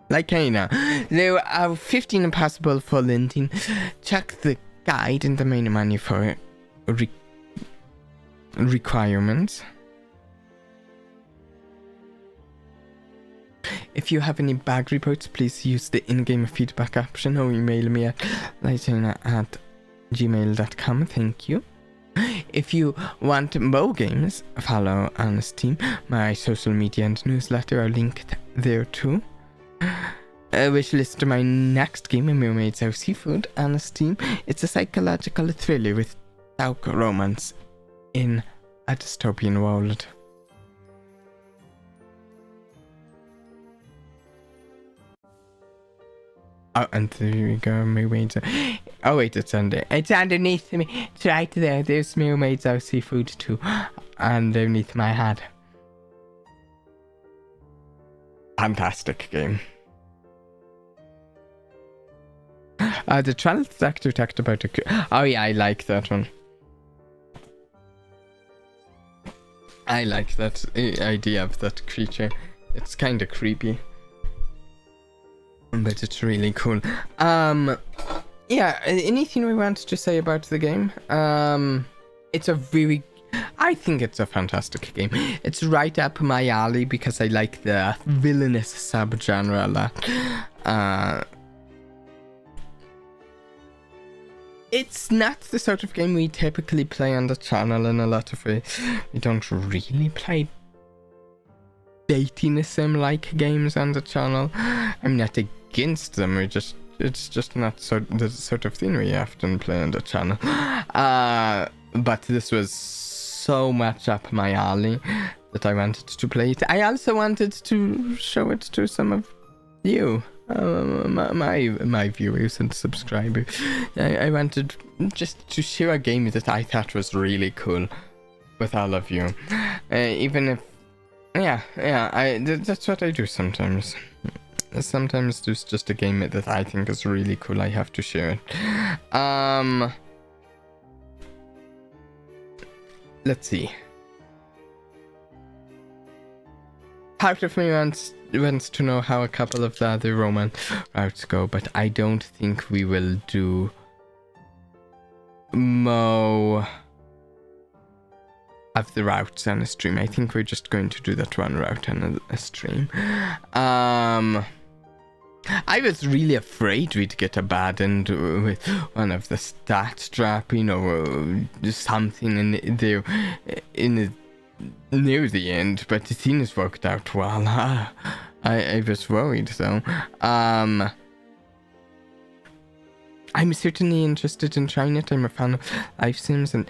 Lycaena. There are 15 possible for lending. Check the guide in the main menu for requirements. If you have any bug reports, please use the in-game feedback option or email me at lycaena@gmail.com. Thank you. If you want more games, follow on Steam. My social media and newsletter are linked there too. wish list to my next game, Mermaids Are Seafood, on Steam. It's a psychological thriller with dark romance in a dystopian world. Oh, and there we go, Mermaids Are... Oh wait, it's underneath me. It's right there. There's Mermaids Are Seafood too, underneath my head. Fantastic game. The child actor talked about oh yeah, I like that one. I like that idea of that creature. It's kind of creepy, but it's really cool. Yeah, anything we want to say about the game? I think it's a fantastic game. It's right up my alley because I like the villainous subgenre a lot. It's not the sort of game we typically play on the channel in a lot of ways. We don't really play dating sim like games on the channel. I'm not against them, it's just not the sort of thing we often play on the channel. But this was so much up my alley that I wanted to play it. I also wanted to show it to some of you, my viewers and subscribers. I wanted just to share a game that I thought was really cool with all of you, even if that's what I do sometimes. Sometimes there's just a game that I think is really cool. I have to share it. Let's see. Part of me wants to know how a couple of the other Roman routes go, but I don't think we will do more of the routes on a stream. I think we're just going to do that one route on a stream. I was really afraid we'd get a bad end with one of the stats dropping or something near the end, but the thing has worked out well. I was worried though. I'm certainly interested in trying it. I'm a fan of live sims, and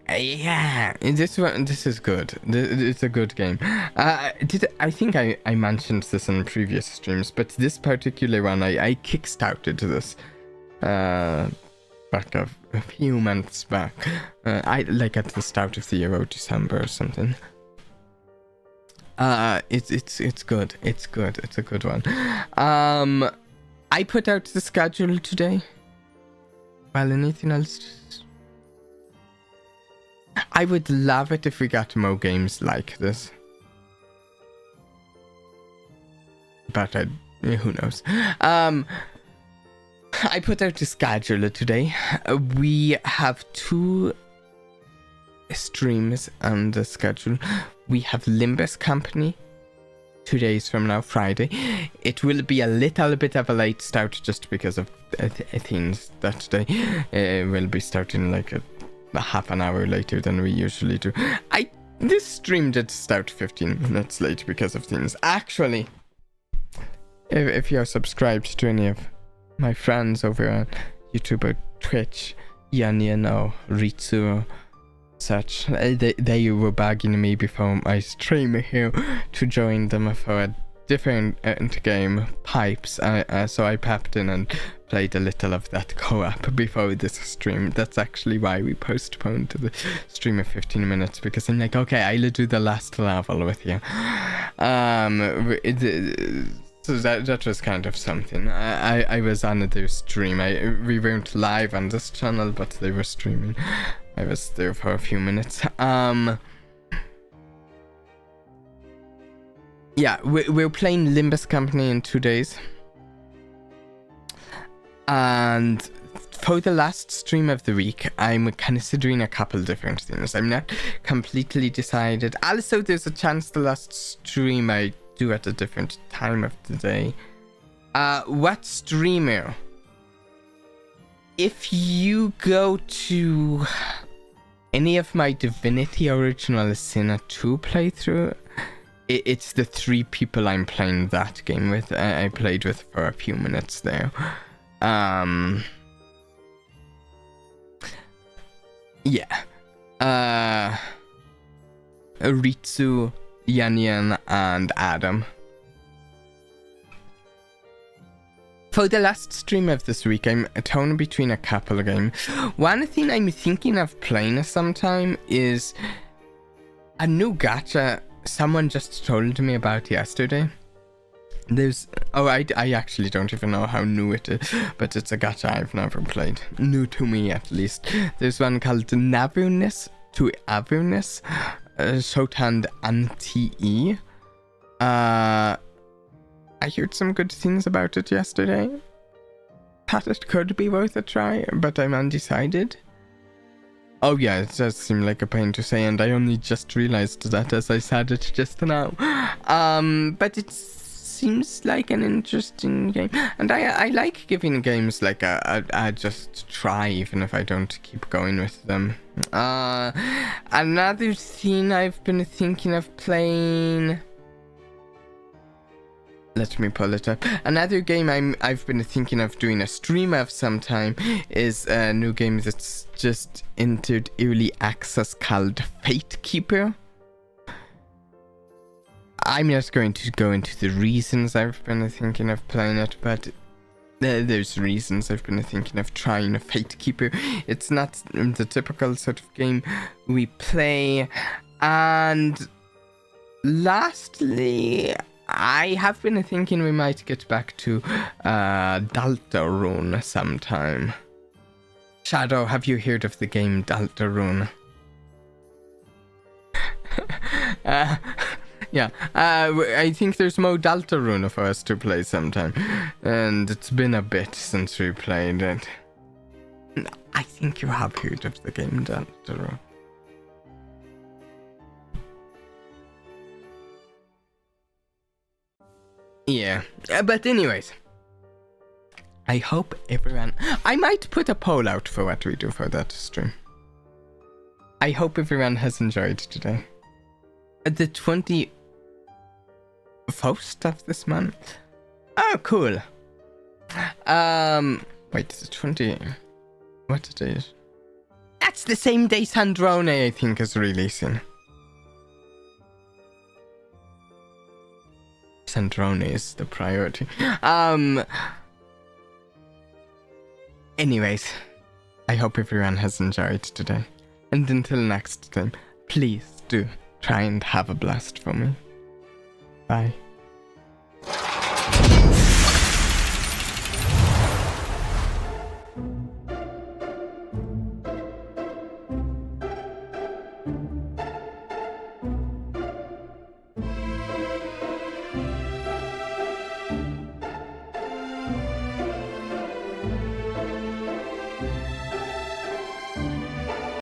yeah, this is good. It's a good game. I think I mentioned this in previous streams, but this particular one, I kickstarted this back a few months back. I like at the start of the year or December or something. It's good. It's good. It's a good one. I put out the schedule today. Well, anything else? I would love it if we got more games like this. But who knows? I put out the schedule today. We have 2 streams on the schedule. We have Limbus Company 2 days from now, Friday. It will be a little bit of a late start just because of things that day. We'll be starting like a half an hour later than we usually do. This stream did start 15 minutes late because of things. Actually, if you're subscribed to any of my friends over on YouTube or Twitch, Yanino, Ritsu, such, they were bugging me before my stream here to join them for a different game, Pipes. So I popped in and played a little of that co-op before this stream. That's actually why we postponed to the stream of 15 minutes, because I'm like, okay, I'll do the last level with you. So that was kind of something. I was on their stream. We weren't live on this channel, but they were streaming. I was there for a few minutes. Yeah, we're playing Limbus Company in 2 days. And for the last stream of the week, I'm considering a couple different things. I'm not completely decided. Also, there's a chance the last stream I do at a different time of the day. What streamer? If you go to any of my Divinity Original Sin 2 playthrough, it's the 3 people I'm playing that game with. I played with for a few minutes there. Yeah. Ritsu, Yanyan, and Adam. For the last stream of this week, I'm torn between a couple of games. One thing I'm thinking of playing sometime is a new gacha someone just told me about yesterday. I actually don't even know how new it is, but it's a gacha I've never played. New to me, at least. There's one called Villainess to Villainess, Shotand Anti-E. I heard some good things about it yesterday. Thought it could be worth a try, but I'm undecided. Oh yeah, it does seem like a pain to say, and I only just realized that as I said it just now. But it seems like an interesting game, and I like giving games like a just try, even if I don't keep going with them. Another thing I've been thinking of playing. Let me pull it up. Another game I've been thinking of doing a stream of sometime is a new game that's just entered early access called Vtuber. I'm not going to go into the reasons I've been thinking of playing it, but there's reasons I've been thinking of trying Vtuber. It's not the typical sort of game we play. And lastly, I have been thinking we might get back to Deltarune sometime. Shadow, have you heard of the game Deltarune? Yeah, I think there's more Deltarune for us to play sometime. And it's been a bit since we played it. I think you have heard of the game Deltarune. Yeah, but anyways, I hope everyone... I might put a poll out for what we do for that stream. I hope everyone has enjoyed today. The 21st of this month? Oh, cool. Wait, the 20... What day is... That's the same day Sandrone, I think, is releasing. Sandrone is the priority. Anyways, I hope everyone has enjoyed today. And until next time, please do try and have a blast for me. Bye.